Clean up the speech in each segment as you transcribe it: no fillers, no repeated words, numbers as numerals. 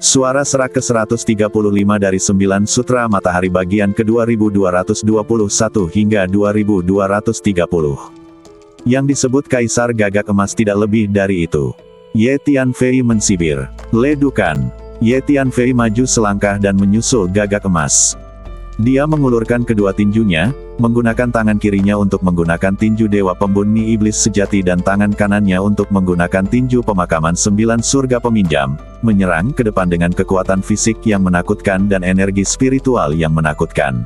Suara serak ke-135 dari 9 Sutra Matahari bagian ke-2221 hingga 2230. Yang disebut Kaisar Gagak Emas tidak lebih dari itu. Ye Tianfei mensibir. Ledukan. Ye Tianfei maju selangkah dan menyusul Gagak Emas. Dia mengulurkan kedua tinjunya, menggunakan tangan kirinya untuk menggunakan tinju Dewa Pembunuh Iblis Sejati dan tangan kanannya untuk menggunakan tinju pemakaman 9 surga peminjam, menyerang ke depan dengan kekuatan fisik yang menakutkan dan energi spiritual yang menakutkan.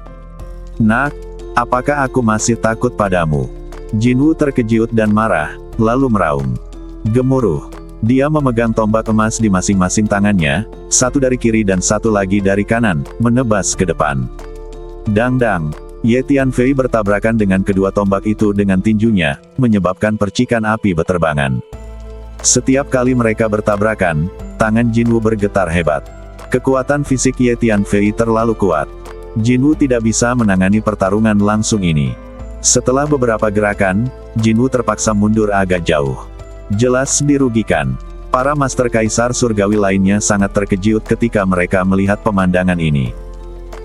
Nak, apakah aku masih takut padamu? Jinwu terkejut dan marah, lalu meraung. Gemuruh. Dia memegang tombak emas di masing-masing tangannya, satu dari kiri dan satu lagi dari kanan, menebas ke depan. Dang-dang. Ye Tianfei bertabrakan dengan kedua tombak itu dengan tinjunya, menyebabkan percikan api beterbangan. Setiap kali mereka bertabrakan, tangan Jinwu bergetar hebat. Kekuatan fisik Ye Tianfei terlalu kuat. Jinwu tidak bisa menangani pertarungan langsung ini. Setelah beberapa gerakan, Jinwu terpaksa mundur agak jauh. Jelas dirugikan. Para Master Kaisar Surgawi lainnya sangat terkejut ketika mereka melihat pemandangan ini.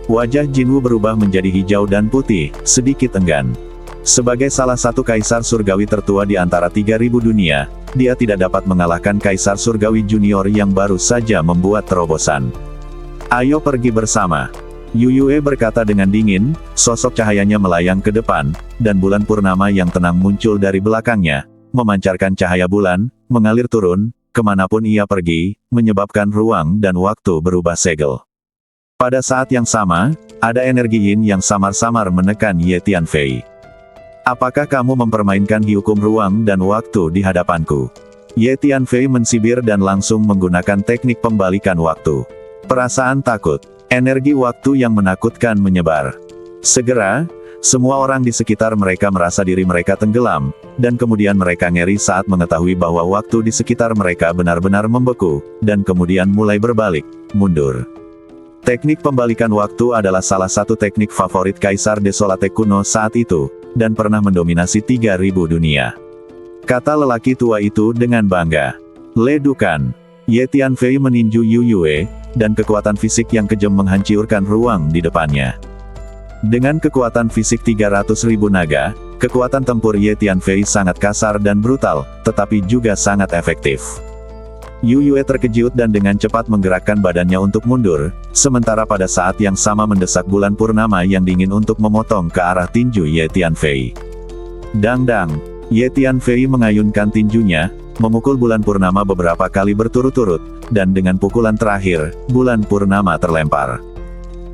Wajah Jinwu berubah menjadi hijau dan putih, sedikit enggan. Sebagai salah satu Kaisar Surgawi tertua di antara 3000 dunia, dia tidak dapat mengalahkan Kaisar Surgawi Junior yang baru saja membuat terobosan. Ayo pergi bersama. Yu Yue berkata dengan dingin, sosok cahayanya melayang ke depan, dan bulan purnama yang tenang muncul dari belakangnya, memancarkan cahaya bulan, mengalir turun, kemanapun ia pergi, menyebabkan ruang dan waktu berubah segel. Pada saat yang sama, ada energi yin yang samar-samar menekan Ye Tianfei. Apakah kamu mempermainkan hukum ruang dan waktu di hadapanku? Ye Tianfei mensibir dan langsung menggunakan teknik pembalikan waktu. Perasaan takut, energi waktu yang menakutkan menyebar. Segera, semua orang di sekitar mereka merasa diri mereka tenggelam, dan kemudian mereka ngeri saat mengetahui bahwa waktu di sekitar mereka benar-benar membeku, dan kemudian mulai berbalik, mundur. Teknik pembalikan waktu adalah salah satu teknik favorit Kaisar Desolate kuno saat itu, dan pernah mendominasi 3000 dunia. Kata lelaki tua itu dengan bangga. Ledukan. Ye Tianfei meninju Yu Yue, dan kekuatan fisik yang kejam menghancurkan ruang di depannya. Dengan kekuatan fisik 300.000 naga, kekuatan tempur Ye Tianfei sangat kasar dan brutal, tetapi juga sangat efektif. Yu Yue terkejut dan dengan cepat menggerakkan badannya untuk mundur, sementara pada saat yang sama mendesak bulan purnama yang dingin untuk memotong ke arah tinju Ye Tianfei. Dang-dang. Ye Tianfei mengayunkan tinjunya, memukul bulan purnama beberapa kali berturut-turut, dan dengan pukulan terakhir, bulan purnama terlempar.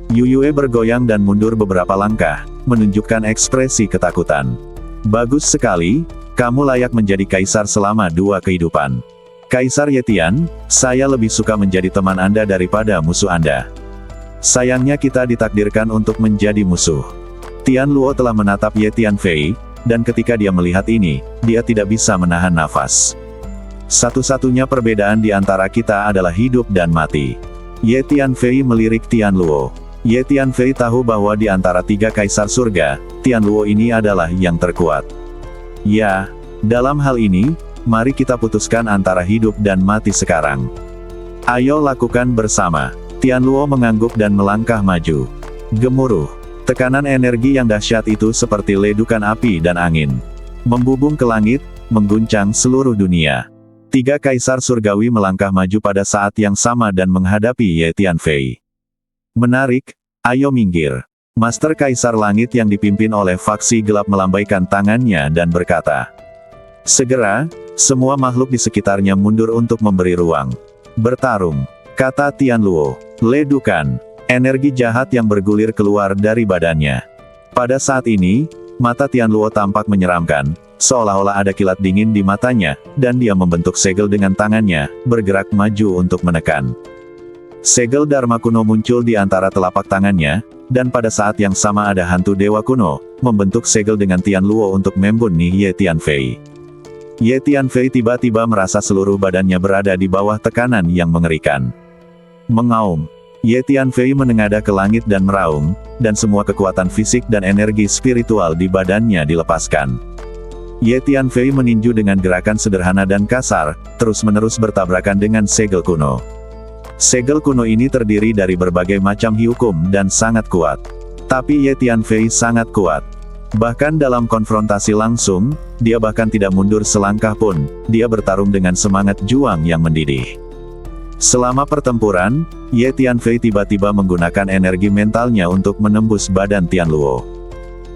Yu Yue bergoyang dan mundur beberapa langkah, menunjukkan ekspresi ketakutan. Bagus sekali, kamu layak menjadi kaisar selama 2 kehidupan. Kaisar Ye Tian, saya lebih suka menjadi teman Anda daripada musuh Anda. Sayangnya kita ditakdirkan untuk menjadi musuh. Tian Luo telah menatap Ye Tianfei, dan ketika dia melihat ini, dia tidak bisa menahan nafas. Satu-satunya perbedaan di antara kita adalah hidup dan mati. Ye Tianfei melirik Tian Luo. Ye Tianfei tahu bahwa di antara 3 kaisar surga, Tian Luo ini adalah yang terkuat. Ya, dalam hal ini, mari kita putuskan antara hidup dan mati sekarang. Ayo lakukan bersama. Tian Luo mengangguk dan melangkah maju. Gemuruh. Tekanan energi yang dahsyat itu seperti ledukan api dan angin. Membubung ke langit, mengguncang seluruh dunia. 3 kaisar surgawi melangkah maju pada saat yang sama dan menghadapi Ye Tianfei. Menarik, ayo minggir. Master Kaisar Langit yang dipimpin oleh faksi gelap melambaikan tangannya dan berkata. Segera, semua makhluk di sekitarnya mundur untuk memberi ruang. Bertarung, kata Tian Luo. Ledukan. Energi jahat yang bergulir keluar dari badannya. Pada saat ini, mata Tian Luo tampak menyeramkan, seolah-olah ada kilat dingin di matanya, dan dia membentuk segel dengan tangannya, bergerak maju untuk menekan. Segel Dharma kuno muncul di antara telapak tangannya, dan pada saat yang sama ada hantu dewa kuno, membentuk segel dengan Tian Luo untuk membunuh Ye Tianfei. Ye Tianfei tiba-tiba merasa seluruh badannya berada di bawah tekanan yang mengerikan. Mengaum. Ye Tianfei menengadah ke langit dan meraung, dan semua kekuatan fisik dan energi spiritual di badannya dilepaskan. Ye Tianfei meninju dengan gerakan sederhana dan kasar, terus-menerus bertabrakan dengan segel kuno. Segel kuno ini terdiri dari berbagai macam hukum dan sangat kuat. Tapi Ye Tianfei sangat kuat. Bahkan dalam konfrontasi langsung, dia bahkan tidak mundur selangkah pun, dia bertarung dengan semangat juang yang mendidih. Selama pertempuran, Ye Tianfei tiba-tiba menggunakan energi mentalnya untuk menembus badan Tianluo.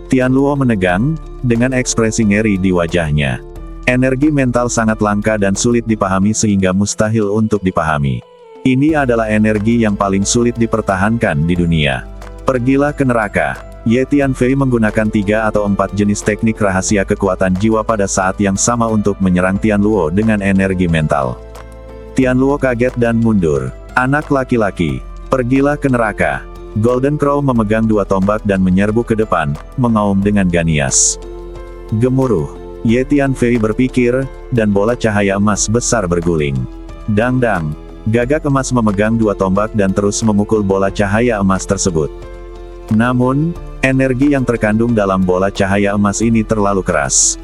Tianluo menegang, dengan ekspresi ngeri di wajahnya. Energi mental sangat langka dan sulit dipahami sehingga mustahil untuk dipahami. Ini adalah energi yang paling sulit dipertahankan di dunia. Pergilah ke neraka. Ye Tianfei menggunakan 3 atau 4 jenis teknik rahasia kekuatan jiwa pada saat yang sama untuk menyerang Tianluo dengan energi mental. Tianluo kaget dan mundur. Anak laki-laki, pergilah ke neraka. Golden Crow memegang 2 tombak dan menyerbu ke depan, mengaum dengan ganias. Gemuruh. Ye Tianfei berpikir, dan bola cahaya emas besar berguling. Dang-dang. Gagak emas memegang 2 tombak dan terus memukul bola cahaya emas tersebut. Namun, energi yang terkandung dalam bola cahaya emas ini terlalu keras.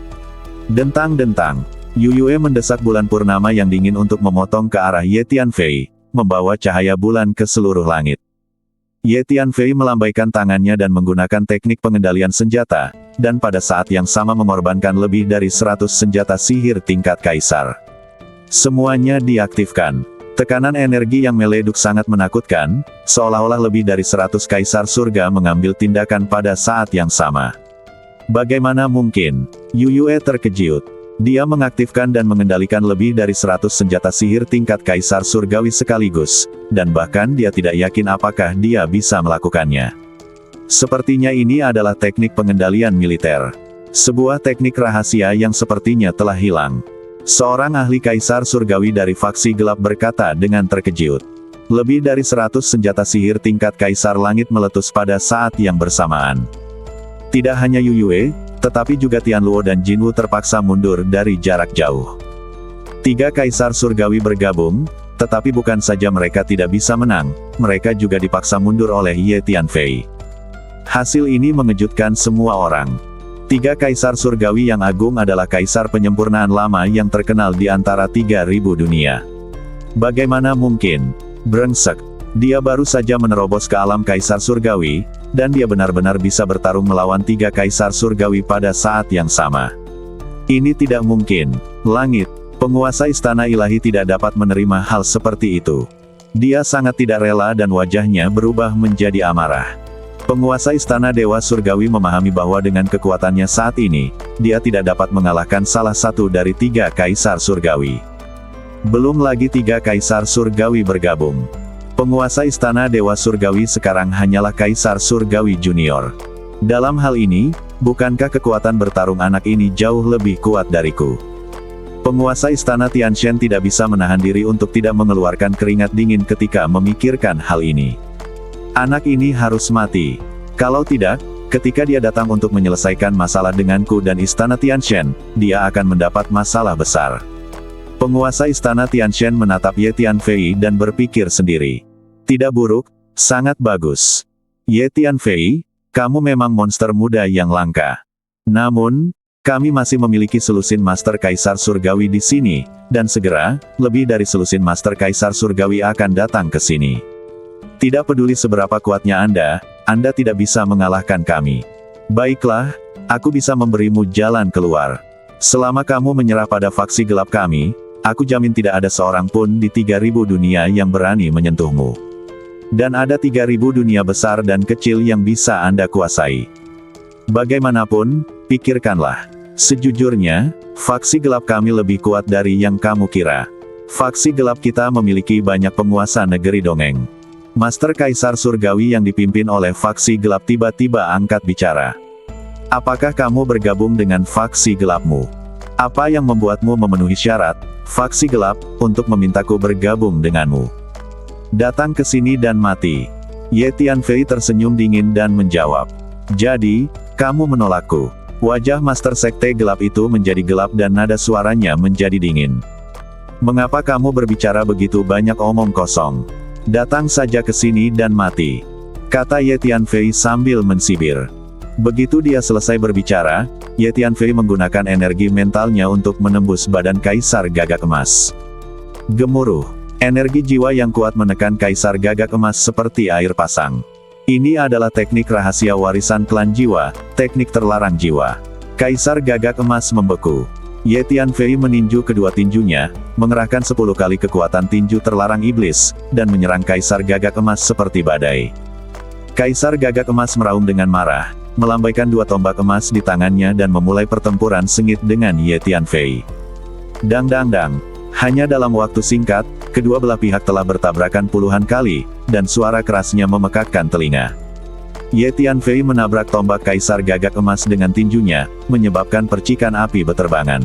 Dentang-dentang. Yuyue mendesak bulan purnama yang dingin untuk memotong ke arah Ye Tianfei, membawa cahaya bulan ke seluruh langit. Ye Tianfei melambaikan tangannya dan menggunakan teknik pengendalian senjata, dan pada saat yang sama mengorbankan lebih dari 100 senjata sihir tingkat kaisar. Semuanya diaktifkan. Tekanan energi yang meleduk sangat menakutkan, seolah-olah lebih dari 100 kaisar surga mengambil tindakan pada saat yang sama. Bagaimana mungkin? Yuyue terkejut. Dia mengaktifkan dan mengendalikan lebih dari 100 senjata sihir tingkat kaisar surgawi sekaligus, dan bahkan dia tidak yakin apakah dia bisa melakukannya. Sepertinya ini adalah teknik pengendalian militer. Sebuah teknik rahasia yang sepertinya telah hilang. Seorang ahli kaisar surgawi dari faksi gelap berkata dengan terkejut. Lebih dari 100 senjata sihir tingkat kaisar langit meletus pada saat yang bersamaan. Tidak hanya Yuyue, tetapi juga Tianluo dan Jinwu terpaksa mundur dari jarak jauh. 3 kaisar surgawi bergabung, tetapi bukan saja mereka tidak bisa menang, mereka juga dipaksa mundur oleh Ye Tianfei. Hasil ini mengejutkan semua orang. 3 kaisar surgawi yang agung adalah kaisar penyempurnaan lama yang terkenal di antara 3.000 dunia. Bagaimana mungkin? Brengsek. Dia baru saja menerobos ke alam kaisar surgawi, dan dia benar-benar bisa bertarung melawan 3 kaisar surgawi pada saat yang sama. Ini tidak mungkin. Langit, penguasa istana ilahi tidak dapat menerima hal seperti itu. Dia sangat tidak rela dan wajahnya berubah menjadi amarah. Penguasa istana Dewa Surgawi memahami bahwa dengan kekuatannya saat ini, dia tidak dapat mengalahkan salah satu dari 3 kaisar surgawi. Belum lagi 3 kaisar surgawi bergabung. Penguasa istana Dewa Surgawi sekarang hanyalah kaisar surgawi junior. Dalam hal ini, bukankah kekuatan bertarung anak ini jauh lebih kuat dariku? Penguasa istana Tianshan tidak bisa menahan diri untuk tidak mengeluarkan keringat dingin ketika memikirkan hal ini. Anak ini harus mati. Kalau tidak, ketika dia datang untuk menyelesaikan masalah denganku dan istana Tianshan, dia akan mendapat masalah besar. Penguasa istana Tianshan menatap Ye Tianfei dan berpikir sendiri. Tidak buruk, sangat bagus. Ye Tianfei, kamu memang monster muda yang langka. Namun, kami masih memiliki selusin Master Kaisar Surgawi di sini, dan segera, lebih dari selusin Master Kaisar Surgawi akan datang ke sini. Tidak peduli seberapa kuatnya Anda tidak bisa mengalahkan kami. Baiklah, aku bisa memberimu jalan keluar. Selama kamu menyerah pada faksi gelap kami, aku jamin tidak ada seorang pun di 3.000 dunia yang berani menyentuhmu. Dan ada 3.000 dunia besar dan kecil yang bisa Anda kuasai. Bagaimanapun, pikirkanlah. Sejujurnya, faksi gelap kami lebih kuat dari yang kamu kira. Faksi gelap kita memiliki banyak penguasa negeri dongeng. Master Kaisar Surgawi yang dipimpin oleh faksi gelap tiba-tiba angkat bicara. Apakah kamu bergabung dengan faksi gelapmu? Apa yang membuatmu memenuhi syarat, faksi gelap, untuk memintaku bergabung denganmu? Datang ke sini dan mati. Ye Tianfei tersenyum dingin dan menjawab. Jadi, kamu menolakku. Wajah Master Sekte Gelap itu menjadi gelap dan nada suaranya menjadi dingin. Mengapa kamu berbicara begitu banyak omong kosong? Datang saja ke sini dan mati, kata Ye Tianfei sambil mensibir. Begitu dia selesai berbicara, Ye Tianfei menggunakan energi mentalnya untuk menembus badan Kaisar Gagak Emas. Gemuruh. Energi jiwa yang kuat menekan Kaisar Gagak Emas seperti air pasang. Ini adalah teknik rahasia warisan klan jiwa, teknik terlarang jiwa. Kaisar Gagak Emas membeku. Ye Tianfei meninju kedua tinjunya, mengerahkan 10 kali kekuatan tinju terlarang iblis, dan menyerang Kaisar Gagak Emas seperti badai. Kaisar Gagak Emas meraung dengan marah, melambaikan 2 tombak emas di tangannya dan memulai pertempuran sengit dengan Ye Tianfei. Dang dang dang. Hanya dalam waktu singkat, kedua belah pihak telah bertabrakan puluhan kali, dan suara kerasnya memekakkan telinga. Ye Tianfei menabrak tombak Kaisar Gagak Emas dengan tinjunya, menyebabkan percikan api beterbangan.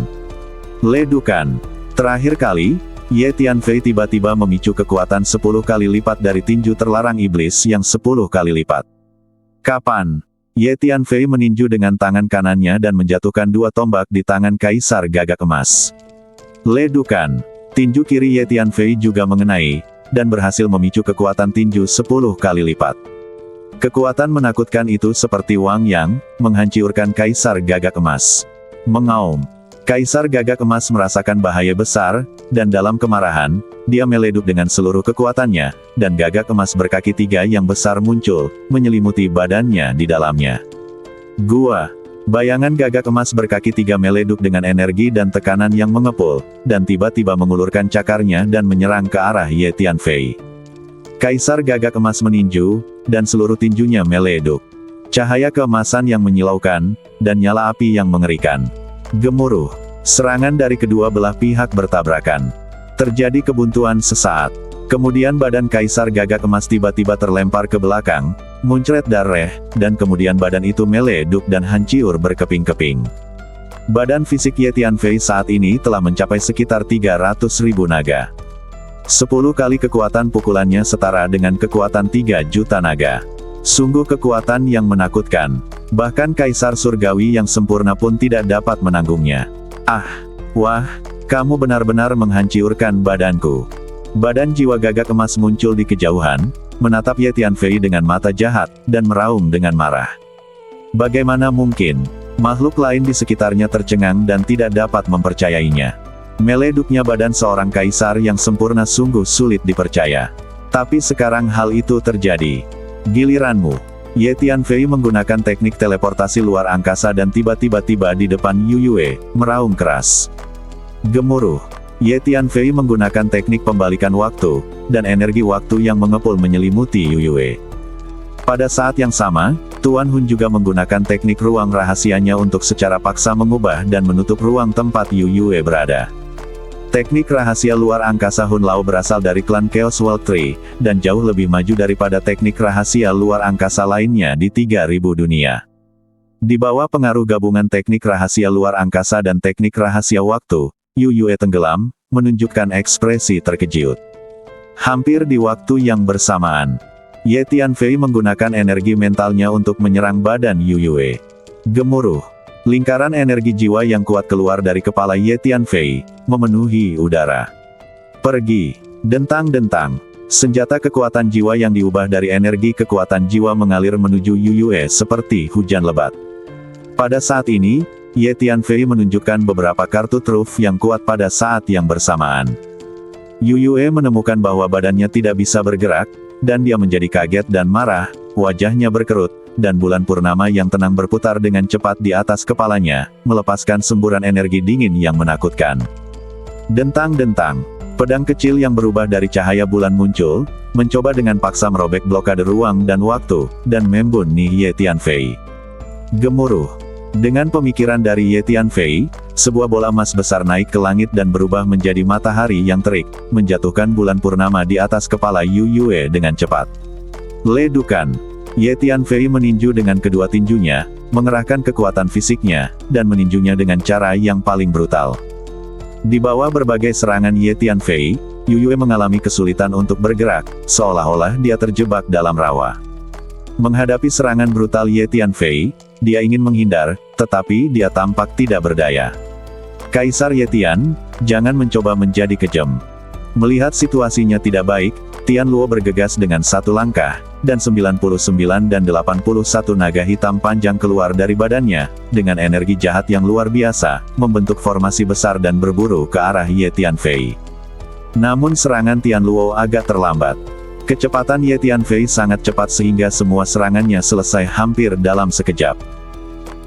Ledukan. Terakhir kali, Ye Tianfei tiba-tiba memicu kekuatan 10 kali lipat dari tinju terlarang iblis yang 10 kali lipat. Kapan? Ye Tianfei meninju dengan tangan kanannya dan menjatuhkan 2 tombak di tangan Kaisar Gagak Emas. Ledukan. Tinju kiri Ye Tianfei juga mengenai, dan berhasil memicu kekuatan tinju 10 kali lipat. Kekuatan menakutkan itu seperti Wang Yang, menghancurkan Kaisar Gagak Emas. Mengaum. Kaisar Gagak Emas merasakan bahaya besar, dan dalam kemarahan, dia meleduk dengan seluruh kekuatannya, dan Gagak Emas berkaki 3 yang besar muncul, menyelimuti badannya di dalamnya. Gua. Bayangan Gagak Emas berkaki 3 meleduk dengan energi dan tekanan yang mengepul, dan tiba-tiba mengulurkan cakarnya dan menyerang ke arah Ye Tianfei. Kaisar Gagak Emas meninju, dan seluruh tinjunya meleduk. Cahaya keemasan yang menyilaukan, dan nyala api yang mengerikan. Gemuruh. Serangan dari kedua belah pihak bertabrakan. Terjadi kebuntuan sesaat. Kemudian badan Kaisar Gagak Emas tiba-tiba terlempar ke belakang, muncrat darah, dan kemudian badan itu meleduk dan hancur berkeping-keping. Badan fisik Ye Tianfei saat ini telah mencapai sekitar 300.000 naga. 10 kali kekuatan pukulannya setara dengan kekuatan 3 juta naga. Sungguh kekuatan yang menakutkan. Bahkan Kaisar Surgawi yang sempurna pun tidak dapat menanggungnya. Wah, kamu benar-benar menghancurkan badanku. Badan jiwa Gagak Emas muncul di kejauhan, menatap Ye Tianfei dengan mata jahat, dan meraung dengan marah. Bagaimana mungkin? Makhluk lain di sekitarnya tercengang dan tidak dapat mempercayainya. Meleduknya badan seorang kaisar yang sempurna sungguh sulit dipercaya. Tapi sekarang hal itu terjadi. Giliranmu. Ye Tianfei menggunakan teknik teleportasi luar angkasa dan tiba-tiba tiba di depan Yu Yue, meraung keras. Gemuruh. Ye Tianfei menggunakan teknik pembalikan waktu, dan energi waktu yang mengepul menyelimuti Yu Yue. Pada saat yang sama, Tuan Hun juga menggunakan teknik ruang rahasianya untuk secara paksa mengubah dan menutup ruang tempat Yu Yue berada. Teknik rahasia luar angkasa Hun Lao berasal dari klan Chaos World Tree, dan jauh lebih maju daripada teknik rahasia luar angkasa lainnya di 3000 dunia. Di bawah pengaruh gabungan teknik rahasia luar angkasa dan teknik rahasia waktu, Yu Yue tenggelam, menunjukkan ekspresi terkejut. Hampir di waktu yang bersamaan, Ye Tianfei menggunakan energi mentalnya untuk menyerang badan Yu Yue. Gemuruh. Lingkaran energi jiwa yang kuat keluar dari kepala Ye Tianfei, memenuhi udara. Pergi. Dentang-dentang. Senjata kekuatan jiwa yang diubah dari energi kekuatan jiwa mengalir menuju Yu Yue seperti hujan lebat. Pada saat ini, Ye Tianfei menunjukkan beberapa kartu truf yang kuat pada saat yang bersamaan. Yu Yue menemukan bahwa badannya tidak bisa bergerak, dan dia menjadi kaget dan marah, wajahnya berkerut, dan bulan purnama yang tenang berputar dengan cepat di atas kepalanya, melepaskan semburan energi dingin yang menakutkan. Dentang-dentang. Pedang kecil yang berubah dari cahaya bulan muncul, mencoba dengan paksa merobek blokade ruang dan waktu, dan membunuh Ye Tianfei. Gemuruh. Dengan pemikiran dari Ye Tianfei, sebuah bola emas besar naik ke langit dan berubah menjadi matahari yang terik, menjatuhkan bulan purnama di atas kepala Yu Yue dengan cepat. Ledukan. Ye Tianfei meninju dengan kedua tinjunya, mengerahkan kekuatan fisiknya, dan meninjunya dengan cara yang paling brutal. Di bawah berbagai serangan Ye Tianfei, Yu Yue mengalami kesulitan untuk bergerak, seolah-olah dia terjebak dalam rawa. Menghadapi serangan brutal Ye Tianfei, dia ingin menghindar, tetapi dia tampak tidak berdaya. Kaisar Ye Tian, jangan mencoba menjadi kejam. Melihat situasinya tidak baik, Tian Luo bergegas dengan satu langkah, dan 99 dan 81 naga hitam panjang keluar dari badannya, dengan energi jahat yang luar biasa, membentuk formasi besar dan berburu ke arah Ye Tianfei. Namun serangan Tianluo agak terlambat. Kecepatan Ye Tianfei sangat cepat sehingga semua serangannya selesai hampir dalam sekejap.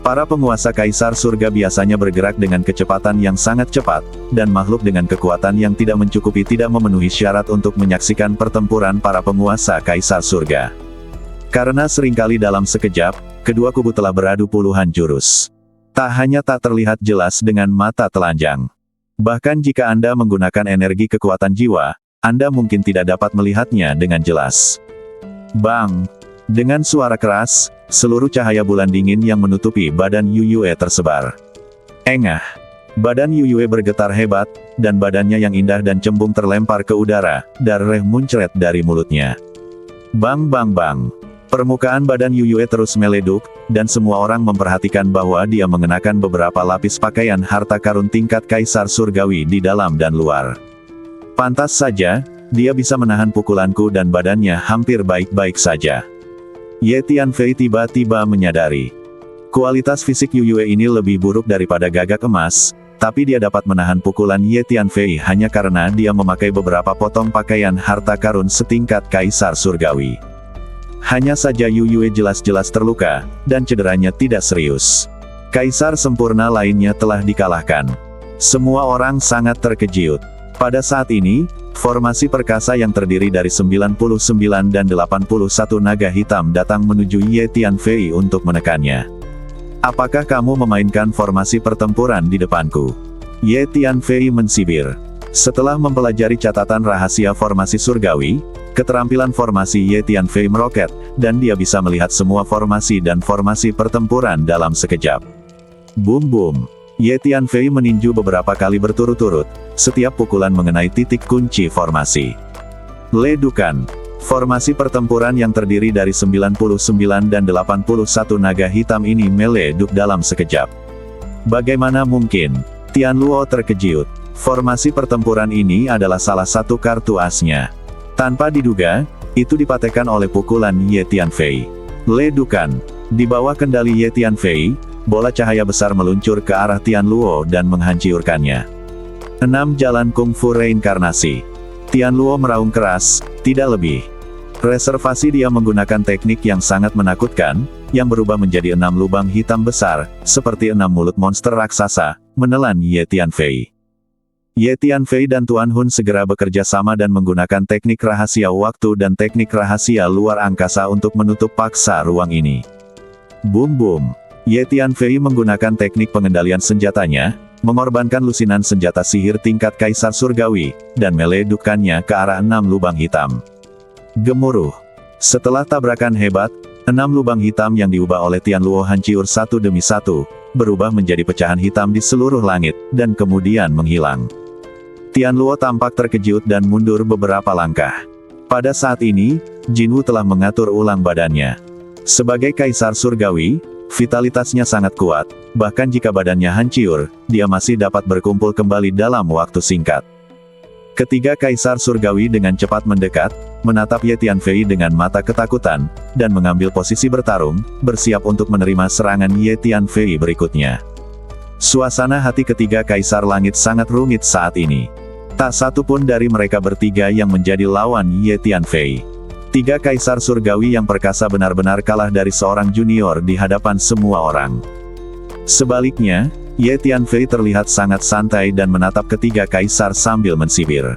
Para penguasa Kaisar Surga biasanya bergerak dengan kecepatan yang sangat cepat, dan makhluk dengan kekuatan yang tidak mencukupi tidak memenuhi syarat untuk menyaksikan pertempuran para penguasa Kaisar Surga. Karena seringkali dalam sekejap, kedua kubu telah beradu puluhan jurus. Tak hanya tak terlihat jelas dengan mata telanjang. Bahkan jika Anda menggunakan energi kekuatan jiwa, Anda mungkin tidak dapat melihatnya dengan jelas. Bang! Dengan suara keras, seluruh cahaya bulan dingin yang menutupi badan Yuyue tersebar. Engah! Badan Yuyue bergetar hebat, dan badannya yang indah dan cembung terlempar ke udara, darah muncrat dari mulutnya. Bang bang bang! Permukaan badan Yuyue terus meleduk, dan semua orang memperhatikan bahwa dia mengenakan beberapa lapis pakaian harta karun tingkat Kaisar Surgawi di dalam dan luar. Pantas saja, dia bisa menahan pukulanku dan badannya hampir baik-baik saja. Ye Tianfei tiba-tiba menyadari. Kualitas fisik Yuyue ini lebih buruk daripada gagak emas, tapi dia dapat menahan pukulan Ye Tianfei hanya karena dia memakai beberapa potong pakaian harta karun setingkat Kaisar Surgawi. Hanya saja Yuyue jelas-jelas terluka, dan cederanya tidak serius. Kaisar sempurna lainnya telah dikalahkan. Semua orang sangat terkejut. Pada saat ini, formasi perkasa yang terdiri dari 99 dan 81 naga hitam datang menuju Ye Tianfei untuk menekannya. Apakah kamu memainkan formasi pertempuran di depanku? Ye Tianfei mensibir. Setelah mempelajari catatan rahasia formasi surgawi, keterampilan formasi Ye Tianfei meroket, dan dia bisa melihat semua formasi dan formasi pertempuran dalam sekejap. Boom boom! Ye Tianfei meninju beberapa kali berturut-turut, setiap pukulan mengenai titik kunci formasi. Ledukan. Formasi pertempuran yang terdiri dari 99 dan 81 naga hitam ini meleduk dalam sekejap. Bagaimana mungkin? Tianluo terkejut. Formasi pertempuran ini adalah salah satu kartu asnya. Tanpa diduga, itu dipatahkan oleh pukulan Ye Tianfei. Ledukan. Di bawah kendali Ye Tianfei, bola cahaya besar meluncur ke arah Tianluo dan menghancurkannya. 6 jalan kungfu reinkarnasi. Tianluo meraung keras, tidak lebih. Reservasi dia menggunakan teknik yang sangat menakutkan, yang berubah menjadi 6 lubang hitam besar, seperti 6 mulut monster raksasa, menelan Ye Tianfei. Ye Tianfei dan Tuan Hun segera bekerja sama dan menggunakan teknik rahasia waktu dan teknik rahasia luar angkasa untuk menutup paksa ruang ini. Boom boom! Ye Tianfei menggunakan teknik pengendalian senjatanya, mengorbankan lusinan senjata sihir tingkat Kaisar Surgawi, dan meledukkannya ke arah 6 lubang hitam. Gemuruh. Setelah tabrakan hebat, 6 lubang hitam yang diubah oleh Tianluo hancur satu demi satu, berubah menjadi pecahan hitam di seluruh langit, dan kemudian menghilang. Tianluo tampak terkejut dan mundur beberapa langkah. Pada saat ini, Jinwu telah mengatur ulang badannya. Sebagai Kaisar Surgawi, vitalitasnya sangat kuat, bahkan jika badannya hancur, dia masih dapat berkumpul kembali dalam waktu singkat. Ketiga Kaisar Surgawi dengan cepat mendekat, menatap Ye Tianfei dengan mata ketakutan, dan mengambil posisi bertarung, bersiap untuk menerima serangan Ye Tianfei berikutnya. Suasana hati ketiga Kaisar Langit sangat rumit saat ini. Tak satu pun dari mereka bertiga yang menjadi lawan Ye Tianfei. 3 Kaisar Surgawi yang perkasa benar-benar kalah dari seorang junior di hadapan semua orang. Sebaliknya, Ye Tianfei terlihat sangat santai dan menatap ketiga Kaisar sambil mensibir.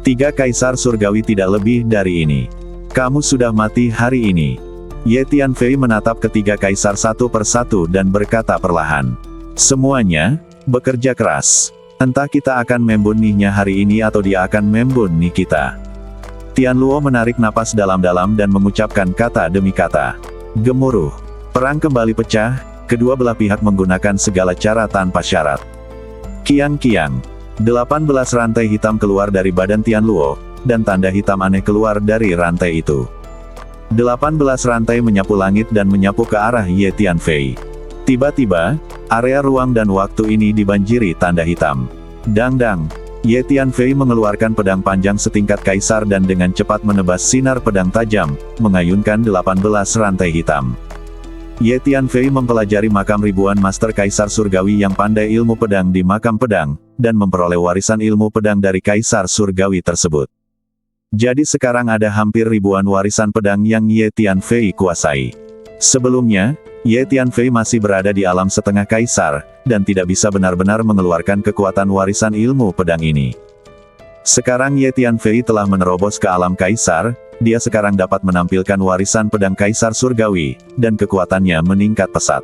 3 Kaisar Surgawi tidak lebih dari ini. Kamu sudah mati hari ini. Ye Tianfei menatap ketiga Kaisar satu persatu dan berkata perlahan. Semuanya, bekerja keras. Entah kita akan membunuhnya hari ini atau dia akan membunuh kita. Tianluo menarik napas dalam-dalam dan mengucapkan kata demi kata. Gemuruh. Perang kembali pecah, kedua belah pihak menggunakan segala cara tanpa syarat. Kiang-kiang. 18 rantai hitam keluar dari badan Tianluo, dan tanda hitam aneh keluar dari rantai itu. 18 rantai menyapu langit dan menyapu ke arah Ye Tianfei. Tiba-tiba, area ruang dan waktu ini dibanjiri tanda hitam. Dang-dang. Ye Tianfei mengeluarkan pedang panjang setingkat kaisar dan dengan cepat menebas sinar pedang tajam, mengayunkan 18 rantai hitam. Ye Tianfei mempelajari makam ribuan master kaisar surgawi yang pandai ilmu pedang di makam pedang, dan memperoleh warisan ilmu pedang dari kaisar surgawi tersebut. Jadi sekarang ada hampir ribuan warisan pedang yang Ye Tianfei kuasai. Sebelumnya, Ye Tianfei masih berada di alam setengah kaisar, dan tidak bisa benar-benar mengeluarkan kekuatan warisan ilmu pedang ini. Sekarang Ye Tianfei telah menerobos ke alam kaisar, dia sekarang dapat menampilkan warisan pedang kaisar surgawi, dan kekuatannya meningkat pesat.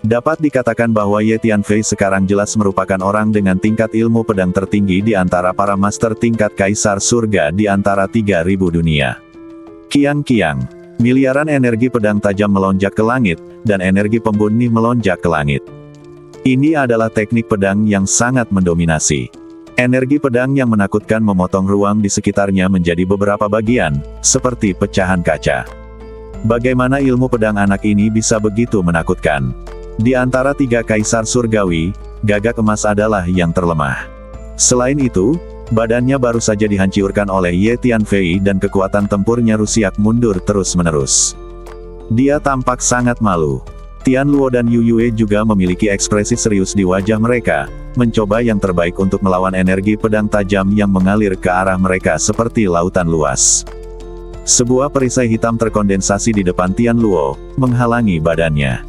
Dapat dikatakan bahwa Ye Tianfei sekarang jelas merupakan orang dengan tingkat ilmu pedang tertinggi di antara para master tingkat kaisar surga di antara 3.000 dunia. Kiang-kiang, miliaran energi pedang tajam melonjak ke langit, dan energi pembunuh melonjak ke langit. Ini adalah teknik pedang yang sangat mendominasi. Energi pedang yang menakutkan memotong ruang di sekitarnya menjadi beberapa bagian, seperti pecahan kaca. Bagaimana ilmu pedang anak ini bisa begitu menakutkan? Di antara 3 kaisar surgawi, Gagak Emas adalah yang terlemah. Selain itu, badannya baru saja dihancurkan oleh Ye Tianfei dan kekuatan tempurnya rusiak mundur terus-menerus. Dia tampak sangat malu. Tian Luo dan Yu Yue juga memiliki ekspresi serius di wajah mereka, mencoba yang terbaik untuk melawan energi pedang tajam yang mengalir ke arah mereka seperti lautan luas. Sebuah perisai hitam terkondensasi di depan Tian Luo, menghalangi badannya.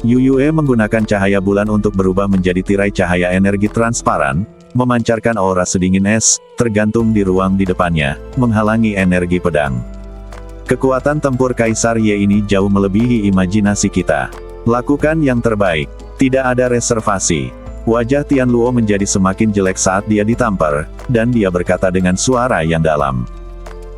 Yu Yue menggunakan cahaya bulan untuk berubah menjadi tirai cahaya energi transparan, memancarkan aura sedingin es, tergantung di ruang di depannya, menghalangi energi pedang. Kekuatan tempur Kaisar Ye ini jauh melebihi imajinasi kita. Lakukan yang terbaik. Tidak ada reservasi. Wajah Tian Luo menjadi semakin jelek saat dia ditampar, dan dia berkata dengan suara yang dalam.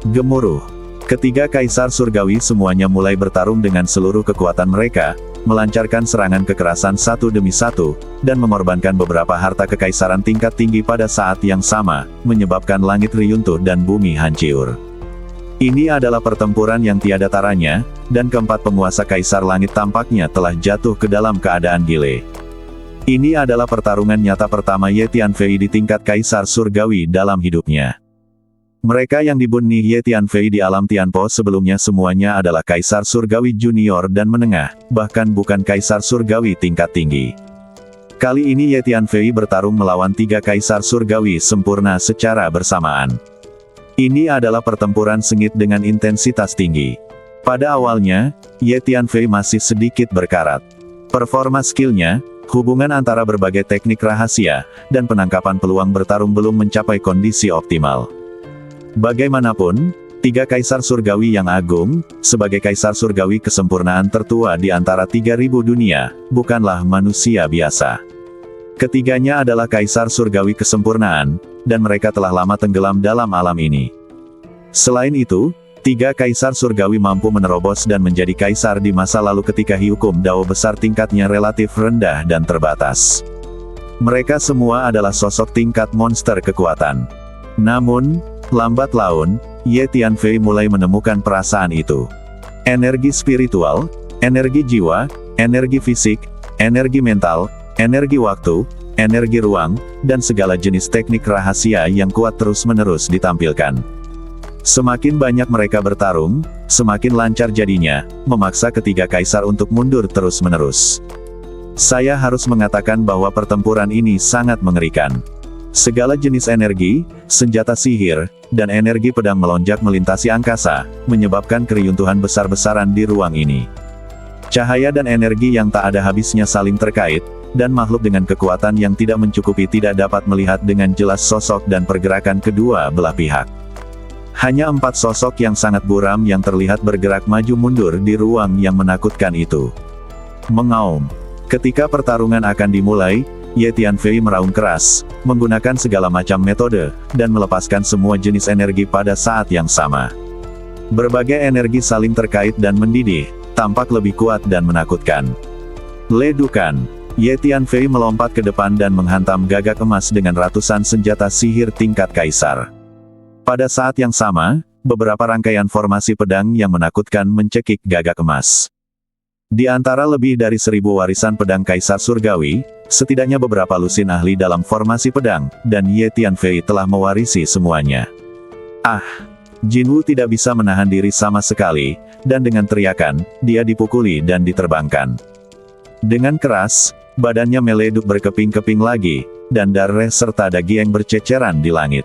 Gemuruh. Ketiga kaisar surgawi semuanya mulai bertarung dengan seluruh kekuatan mereka, melancarkan serangan kekerasan satu demi satu, dan mengorbankan beberapa harta kekaisaran tingkat tinggi pada saat yang sama, menyebabkan langit runtuh dan bumi hancur. Ini adalah pertempuran yang tiada taranya, dan keempat penguasa kaisar langit tampaknya telah jatuh ke dalam keadaan gile. Ini adalah pertarungan nyata pertama Ye Tianfei di tingkat kaisar surgawi dalam hidupnya. Mereka yang dibunuh Ye Tianfei di alam Tianpo sebelumnya semuanya adalah kaisar surgawi junior dan menengah, bahkan bukan kaisar surgawi tingkat tinggi. Kali ini Ye Tianfei bertarung melawan 3 kaisar surgawi sempurna secara bersamaan. Ini adalah pertempuran sengit dengan intensitas tinggi. Pada awalnya, Ye Tianfei masih sedikit berkarat. Performa skillnya, hubungan antara berbagai teknik rahasia, dan penangkapan peluang bertarung belum mencapai kondisi optimal. Bagaimanapun, 3 kaisar surgawi yang agung, sebagai kaisar surgawi kesempurnaan tertua di antara 3.000 dunia, bukanlah manusia biasa. Ketiganya adalah kaisar surgawi kesempurnaan, dan mereka telah lama tenggelam dalam alam ini. Selain itu, 3 kaisar surgawi mampu menerobos dan menjadi kaisar di masa lalu ketika hukum Dao besar tingkatnya relatif rendah dan terbatas. Mereka semua adalah sosok tingkat monster kekuatan. Namun, lambat laun, Ye Tianfei mulai menemukan perasaan itu. Energi spiritual, energi jiwa, energi fisik, energi mental, energi waktu, energi ruang, dan segala jenis teknik rahasia yang kuat terus-menerus ditampilkan. Semakin banyak mereka bertarung, semakin lancar jadinya, memaksa ketiga kaisar untuk mundur terus-menerus. Saya harus mengatakan bahwa pertempuran ini sangat mengerikan. Segala jenis energi, senjata sihir, dan energi pedang melonjak melintasi angkasa, menyebabkan keruntuhan besar-besaran di ruang ini. Cahaya dan energi yang tak ada habisnya saling terkait, dan makhluk dengan kekuatan yang tidak mencukupi tidak dapat melihat dengan jelas sosok dan pergerakan kedua belah pihak. Hanya 4 sosok yang sangat buram yang terlihat bergerak maju mundur di ruang yang menakutkan itu. Mengaum. Ketika pertarungan akan dimulai, Ye Tianfei meraung keras, menggunakan segala macam metode, dan melepaskan semua jenis energi pada saat yang sama. Berbagai energi saling terkait dan mendidih, tampak lebih kuat dan menakutkan. Ledukan. Ye Tianfei melompat ke depan dan menghantam Gagak Emas dengan ratusan senjata sihir tingkat kaisar. Pada saat yang sama, beberapa rangkaian formasi pedang yang menakutkan mencekik Gagak Emas. Di antara lebih dari 1.000 warisan pedang kaisar surgawi, setidaknya beberapa lusin ahli dalam formasi pedang, dan Ye Tianfei telah mewarisi semuanya. Jinwu tidak bisa menahan diri sama sekali, dan dengan teriakan, dia dipukuli dan diterbangkan. Dengan keras, badannya meleduk berkeping-keping lagi, dan darah serta daging berceceran di langit.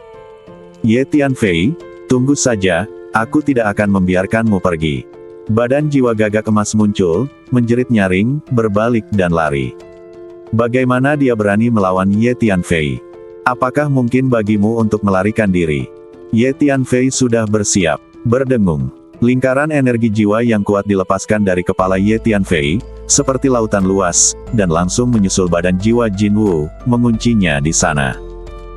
Ye Tianfei, tunggu saja, aku tidak akan membiarkanmu pergi. Badan jiwa gagak emas muncul, menjerit nyaring, berbalik dan lari. Bagaimana dia berani melawan Ye Tianfei? Apakah mungkin bagimu untuk melarikan diri? Ye Tianfei sudah bersiap, berdengung. Lingkaran energi jiwa yang kuat dilepaskan dari kepala Ye Tianfei, seperti lautan luas, dan langsung menyusul badan jiwa Jinwu, menguncinya di sana.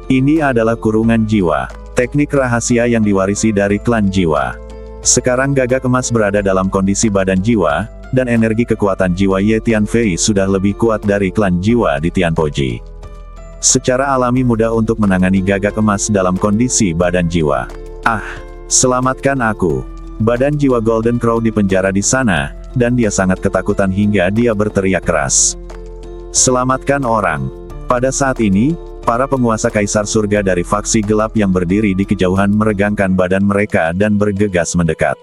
Ini adalah kurungan jiwa, teknik rahasia yang diwarisi dari klan jiwa. Sekarang gagak emas berada dalam kondisi badan jiwa, dan energi kekuatan jiwa Ye Tianfei sudah lebih kuat dari klan jiwa di Tianpoji. Secara alami mudah untuk menangani gagak emas dalam kondisi badan jiwa. Ah, selamatkan aku. Badan jiwa Golden Crow dipenjara di sana, dan dia sangat ketakutan hingga dia berteriak keras. Selamatkan orang. Pada saat ini, para penguasa Kaisar Surga dari faksi gelap yang berdiri di kejauhan meregangkan badan mereka dan bergegas mendekat.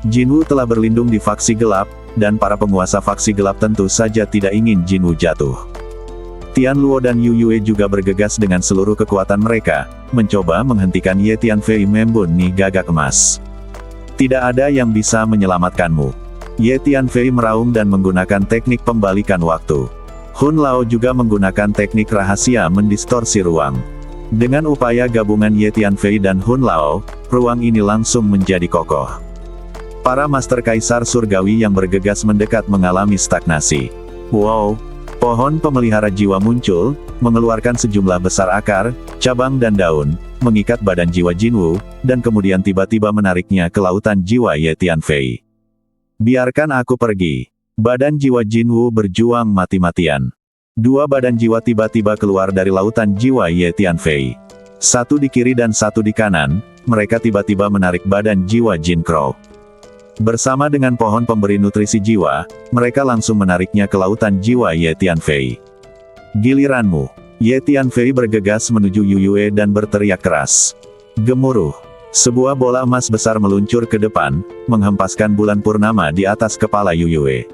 Jinwu telah berlindung di faksi gelap, dan para penguasa faksi gelap tentu saja tidak ingin Jinwu jatuh. Tian Luo dan Yu Yue juga bergegas dengan seluruh kekuatan mereka, mencoba menghentikan Ye Tianfei membuni gagak emas. Tidak ada yang bisa menyelamatkanmu. Ye Tianfei meraung dan menggunakan teknik pembalikan waktu. Hun Lao juga menggunakan teknik rahasia mendistorsi ruang. Dengan upaya gabungan Ye Tianfei dan Hun Lao, ruang ini langsung menjadi kokoh. Para Master Kaisar Surgawi yang bergegas mendekat mengalami stagnasi. Wow! Pohon pemelihara jiwa muncul, mengeluarkan sejumlah besar akar, cabang dan daun, mengikat badan jiwa Jinwu, dan kemudian tiba-tiba menariknya ke lautan jiwa Ye Tianfei. Biarkan aku pergi. Badan jiwa Jinwu berjuang mati-matian. Dua badan jiwa tiba-tiba keluar dari lautan jiwa Ye Tianfei. Satu di kiri dan satu di kanan, mereka tiba-tiba menarik badan jiwa Jin Crow. Bersama dengan pohon pemberi nutrisi jiwa, mereka langsung menariknya ke lautan jiwa Ye Tianfei. Giliranmu. Ye Tianfei bergegas menuju Yu Yue dan berteriak keras. Gemuruh. Sebuah bola emas besar meluncur ke depan, menghempaskan bulan purnama di atas kepala Yu Yue.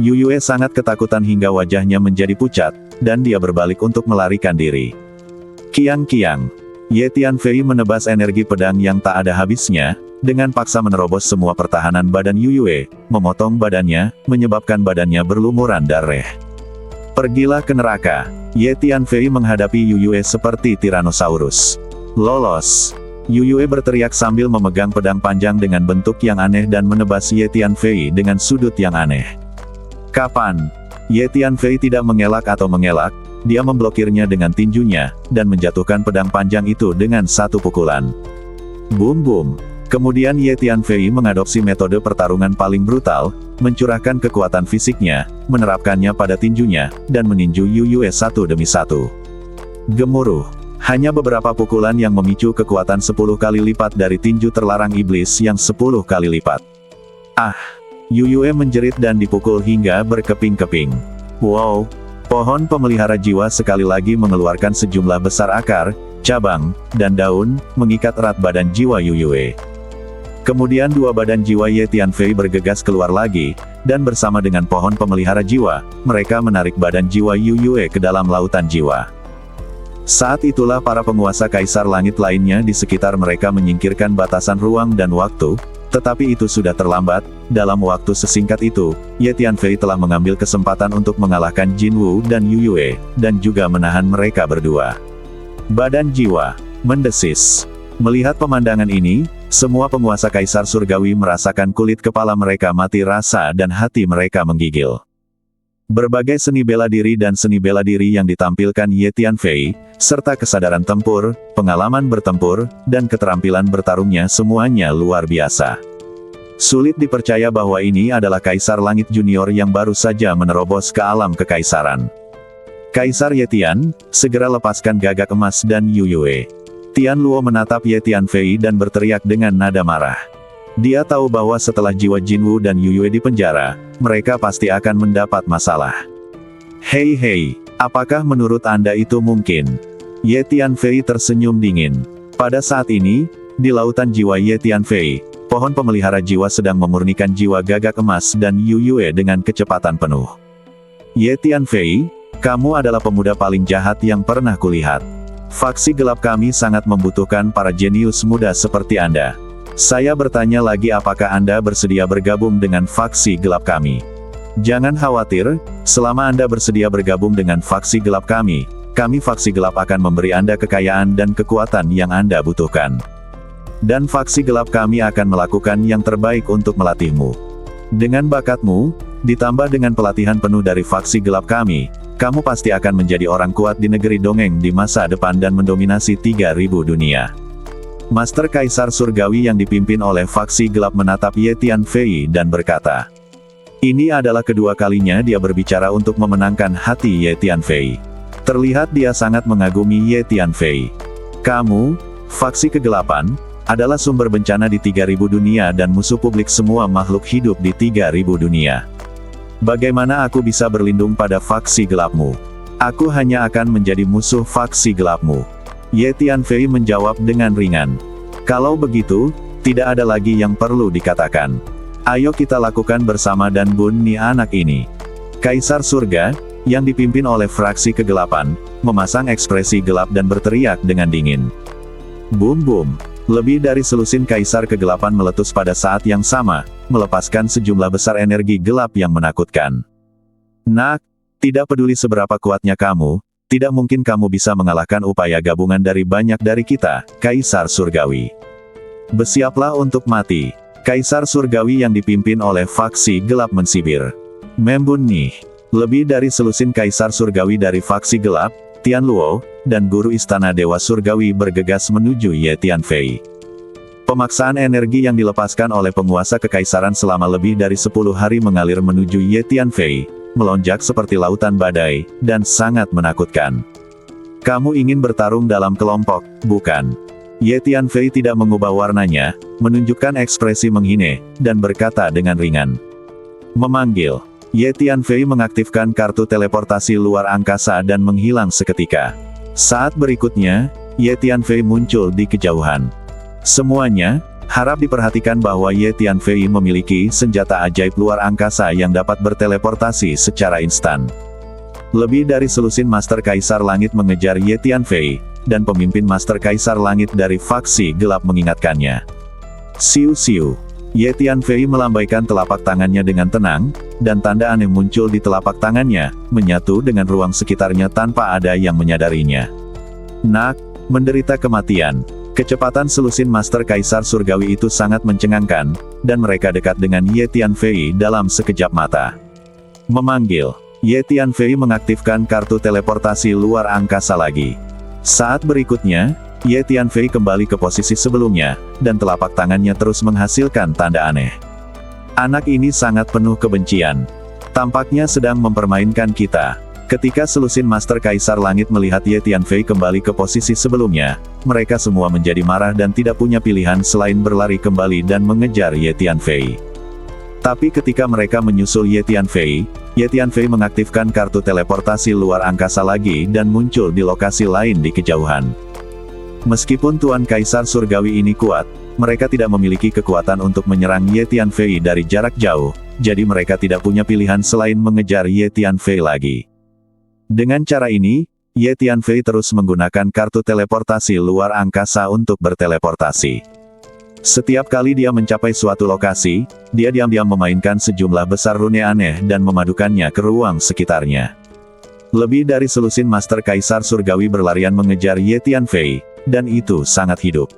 Yu Yue sangat ketakutan hingga wajahnya menjadi pucat, dan dia berbalik untuk melarikan diri. Kiang-kiang. Ye Tianfei menebas energi pedang yang tak ada habisnya, dengan paksa menerobos semua pertahanan badan Yu Yue, memotong badannya, menyebabkan badannya berlumuran darah. Pergilah ke neraka. Ye Tianfei menghadapi Yu Yue seperti Tyrannosaurus. Lolos. Yu Yue berteriak sambil memegang pedang panjang dengan bentuk yang aneh dan menebas Ye Tianfei dengan sudut yang aneh. Kapan? Ye Tianfei tidak mengelak atau mengelak, dia memblokirnya dengan tinjunya, dan menjatuhkan pedang panjang itu dengan satu pukulan. Boom-boom. Kemudian Ye Tianfei mengadopsi metode pertarungan paling brutal, mencurahkan kekuatan fisiknya, menerapkannya pada tinjunya, dan meninju Yu Yue satu demi satu. Gemuruh. Hanya beberapa pukulan yang memicu kekuatan 10 kali lipat dari tinju terlarang iblis yang 10 kali lipat. Ah! Yu Yue menjerit dan dipukul hingga berkeping-keping. Wow! Pohon pemelihara jiwa sekali lagi mengeluarkan sejumlah besar akar, cabang, dan daun, mengikat erat badan jiwa Yu Yue. Kemudian dua badan jiwa Ye Tianfei bergegas keluar lagi, dan bersama dengan pohon pemelihara jiwa, mereka menarik badan jiwa Yu Yue ke dalam lautan jiwa. Saat itulah para penguasa Kaisar Langit lainnya di sekitar mereka menyingkirkan batasan ruang dan waktu, tetapi itu sudah terlambat. Dalam waktu sesingkat itu, Ye Tianfei telah mengambil kesempatan untuk mengalahkan Jinwu dan Yu Yue, dan juga menahan mereka berdua. Badan jiwa mendesis. Melihat pemandangan ini, semua penguasa Kaisar Surgawi merasakan kulit kepala mereka mati rasa dan hati mereka menggigil. Berbagai seni bela diri dan seni bela diri yang ditampilkan Ye Tianfei, serta kesadaran tempur, pengalaman bertempur, dan keterampilan bertarungnya semuanya luar biasa. Sulit dipercaya bahwa ini adalah Kaisar Langit Junior yang baru saja menerobos ke alam kekaisaran. Kaisar Ye Tian, segera lepaskan gagak emas dan Yu Yue. Tian Luo menatap Ye Tianfei dan berteriak dengan nada marah. Dia tahu bahwa setelah jiwa Jinwu dan Yu Yue dipenjara, mereka pasti akan mendapat masalah. Hei, apakah menurut Anda itu mungkin? Ye Tianfei tersenyum dingin. Pada saat ini, di lautan jiwa Ye Tianfei, pohon pemelihara jiwa sedang memurnikan jiwa Gagak Emas dan Yu Yue dengan kecepatan penuh. Ye Tianfei, kamu adalah pemuda paling jahat yang pernah kulihat. Faksi gelap kami sangat membutuhkan para jenius muda seperti Anda. Saya bertanya lagi, apakah Anda bersedia bergabung dengan faksi gelap kami? Jangan khawatir, selama Anda bersedia bergabung dengan faksi gelap kami faksi gelap akan memberi Anda kekayaan dan kekuatan yang Anda butuhkan. Dan faksi gelap kami akan melakukan yang terbaik untuk melatihmu. Dengan bakatmu, ditambah dengan pelatihan penuh dari faksi gelap kami, kamu pasti akan menjadi orang kuat di negeri dongeng di masa depan dan mendominasi 3000 dunia. Master Kaisar Surgawi yang dipimpin oleh faksi gelap menatap Ye Tianfei dan berkata, ini adalah kedua kalinya dia berbicara untuk memenangkan hati Ye Tianfei. Terlihat dia sangat mengagumi Ye Tianfei. Kamu, faksi kegelapan, adalah sumber bencana di 3000 dunia dan musuh publik semua makhluk hidup di 3000 dunia. Bagaimana aku bisa berlindung pada faksi gelapmu? Aku hanya akan menjadi musuh faksi gelapmu. Ye Tianfei menjawab dengan ringan. Kalau begitu, tidak ada lagi yang perlu dikatakan. Ayo kita lakukan bersama dan bunuh anak ini. Kaisar Surga, yang dipimpin oleh fraksi kegelapan, memasang ekspresi gelap dan berteriak dengan dingin. Boom boom. Lebih dari selusin kaisar kegelapan meletus pada saat yang sama, melepaskan sejumlah besar energi gelap yang menakutkan. Nak, tidak peduli seberapa kuatnya kamu, tidak mungkin kamu bisa mengalahkan upaya gabungan dari banyak dari kita, Kaisar Surgawi. Bersiaplah untuk mati. Kaisar Surgawi yang dipimpin oleh faksi gelap mensibir. Membun nih. Lebih dari selusin kaisar surgawi dari faksi gelap, Tian Luo, dan guru istana Dewa Surgawi bergegas menuju Ye Tianfei. Pemaksaan energi yang dilepaskan oleh penguasa kekaisaran selama lebih dari 10 hari mengalir menuju Ye Tianfei, melonjak seperti lautan badai, dan sangat menakutkan. Kamu ingin bertarung dalam kelompok, bukan? Ye Tianfei tidak mengubah warnanya, menunjukkan ekspresi menghina, dan berkata dengan ringan. Memanggil. Ye Tianfei mengaktifkan kartu teleportasi luar angkasa dan menghilang seketika. Saat berikutnya, Ye Tianfei muncul di kejauhan. Semuanya, harap diperhatikan bahwa Ye Tianfei memiliki senjata ajaib luar angkasa yang dapat berteleportasi secara instan. Lebih dari selusin Master Kaisar Langit mengejar Ye Tianfei, dan pemimpin Master Kaisar Langit dari faksi gelap mengingatkannya. Siu-siu. Ye Tianfei melambaikan telapak tangannya dengan tenang, dan tanda aneh muncul di telapak tangannya, menyatu dengan ruang sekitarnya tanpa ada yang menyadarinya. Nak, menderita kematian. Kecepatan selusin Master Kaisar Surgawi itu sangat mencengangkan, dan mereka dekat dengan Ye Tianfei dalam sekejap mata. Memanggil. Ye Tianfei mengaktifkan kartu teleportasi luar angkasa lagi. Saat berikutnya, Ye Tianfei kembali ke posisi sebelumnya, dan telapak tangannya terus menghasilkan tanda aneh. Anak ini sangat penuh kebencian. Tampaknya sedang mempermainkan kita. Ketika selusin Master Kaisar Langit melihat Ye Tianfei kembali ke posisi sebelumnya, mereka semua menjadi marah dan tidak punya pilihan selain berlari kembali dan mengejar Ye Tianfei. Tapi ketika mereka menyusul Ye Tianfei mengaktifkan kartu teleportasi luar angkasa lagi dan muncul di lokasi lain di kejauhan. Meskipun Tuan Kaisar Surgawi ini kuat, mereka tidak memiliki kekuatan untuk menyerang Ye Tianfei dari jarak jauh, jadi mereka tidak punya pilihan selain mengejar Ye Tianfei lagi. Dengan cara ini, Ye Tianfei terus menggunakan kartu teleportasi luar angkasa untuk berteleportasi. Setiap kali dia mencapai suatu lokasi, dia diam-diam memainkan sejumlah besar rune aneh dan memadukannya ke ruang sekitarnya. Lebih dari selusin Master Kaisar Surgawi berlarian mengejar Ye Tianfei, dan itu sangat hidup.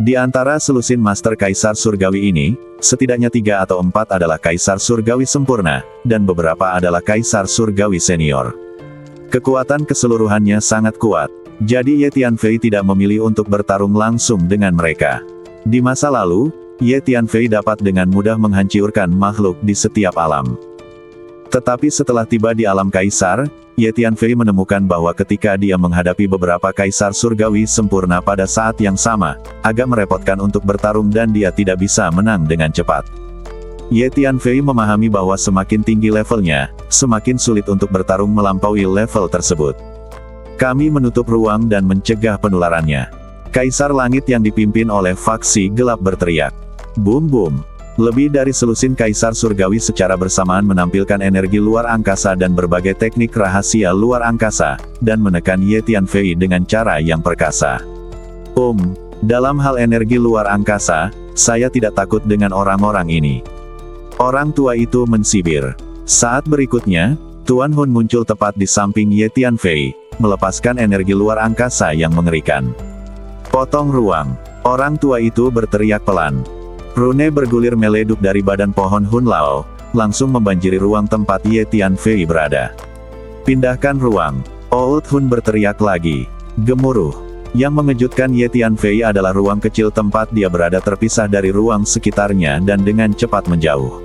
Di antara selusin Master Kaisar Surgawi ini, setidaknya 3 atau 4 adalah Kaisar Surgawi sempurna, dan beberapa adalah Kaisar Surgawi senior. Kekuatan keseluruhannya sangat kuat, jadi Ye Tianfei tidak memilih untuk bertarung langsung dengan mereka. Di masa lalu, Ye Tianfei dapat dengan mudah menghancurkan makhluk di setiap alam. Tetapi setelah tiba di alam Kaisar, Ye Tianfei menemukan bahwa ketika dia menghadapi beberapa Kaisar Surgawi sempurna pada saat yang sama, agak merepotkan untuk bertarung dan dia tidak bisa menang dengan cepat. Ye Tianfei memahami bahwa semakin tinggi levelnya, semakin sulit untuk bertarung melampaui level tersebut. Kami menutup ruang dan mencegah penularannya. Kaisar Langit yang dipimpin oleh faksi gelap berteriak. Boom boom. Lebih dari selusin Kaisar Surgawi secara bersamaan menampilkan energi luar angkasa dan berbagai teknik rahasia luar angkasa, dan menekan Ye Tianfei dengan cara yang perkasa. Dalam hal energi luar angkasa, saya tidak takut dengan orang-orang ini. Orang tua itu mensibir. Saat berikutnya, Tuan Hun muncul tepat di samping Ye Tianfei, melepaskan energi luar angkasa yang mengerikan. Potong ruang. Orang tua itu berteriak pelan. Rune bergulir meleduk dari badan pohon Hun Lao, langsung membanjiri ruang tempat Ye Tianfei berada. Pindahkan ruang. Old Hun berteriak lagi. Gemuruh. Yang mengejutkan Ye Tianfei adalah ruang kecil tempat dia berada terpisah dari ruang sekitarnya dan dengan cepat menjauh.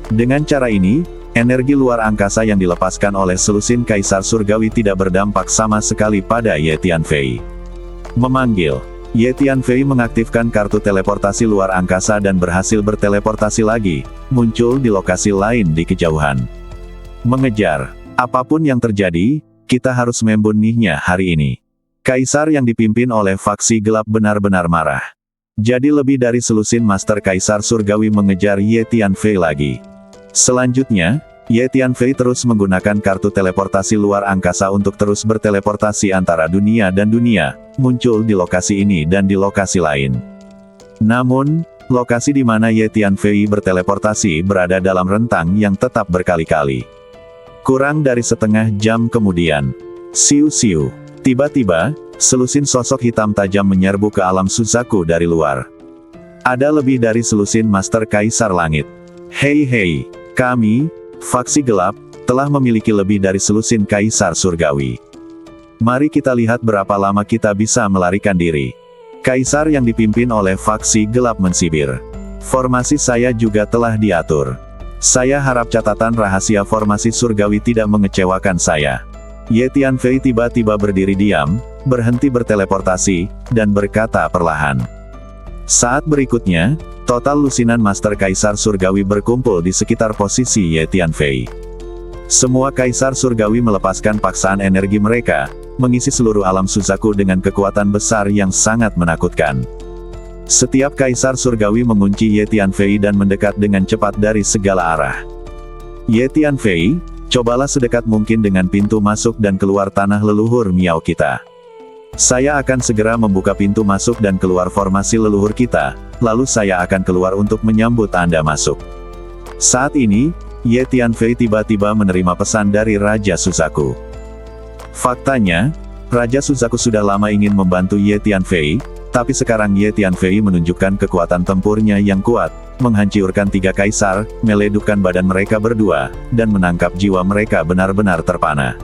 Dengan cara ini, energi luar angkasa yang dilepaskan oleh selusin Kaisar Surgawi tidak berdampak sama sekali pada Ye Tianfei. Memanggil. Ye Tianfei mengaktifkan kartu teleportasi luar angkasa dan berhasil berteleportasi lagi, muncul di lokasi lain di kejauhan. Mengejar. Apapun yang terjadi, kita harus membunuhnya hari ini. Kaisar yang dipimpin oleh faksi gelap benar-benar marah. Jadi lebih dari selusin Master Kaisar Surgawi mengejar Ye Tianfei lagi. Selanjutnya, Ye Tianfei terus menggunakan kartu teleportasi luar angkasa untuk terus berteleportasi antara dunia dan dunia, muncul di lokasi ini dan di lokasi lain. Namun, lokasi di mana Ye Tianfei berteleportasi berada dalam rentang yang tetap berkali-kali. Kurang dari setengah jam kemudian, siu-siu. Tiba-tiba, selusin sosok hitam tajam menyerbu ke alam Suzaku dari luar. Ada lebih dari selusin Master Kaisar Langit. Hei, kami, faksi gelap, telah memiliki lebih dari selusin Kaisar Surgawi. Mari kita lihat berapa lama kita bisa melarikan diri. Kaisar yang dipimpin oleh faksi gelap mensibir. Formasi saya juga telah diatur. Saya harap catatan rahasia formasi surgawi tidak mengecewakan saya. Ye Tianfei tiba-tiba berdiri diam, berhenti berteleportasi, dan berkata perlahan. Saat berikutnya, total lusinan Master Kaisar Surgawi berkumpul di sekitar posisi Ye Tianfei. Semua Kaisar Surgawi melepaskan paksaan energi mereka, mengisi seluruh alam Suzaku dengan kekuatan besar yang sangat menakutkan. Setiap Kaisar Surgawi mengunci Ye Tianfei dan mendekat dengan cepat dari segala arah. Ye Tianfei, cobalah sedekat mungkin dengan pintu masuk dan keluar tanah leluhur Miao kita. Saya akan segera membuka pintu masuk dan keluar formasi leluhur kita, lalu saya akan keluar untuk menyambut Anda masuk. Saat ini, Ye Tianfei tiba-tiba menerima pesan dari Raja Suzaku. Faktanya, Raja Suzaku sudah lama ingin membantu Ye Tianfei, tapi sekarang Ye Tianfei menunjukkan kekuatan tempurnya yang kuat, menghancurkan 3 kaisar, meledukkan badan mereka berdua, dan menangkap jiwa mereka benar-benar terpana.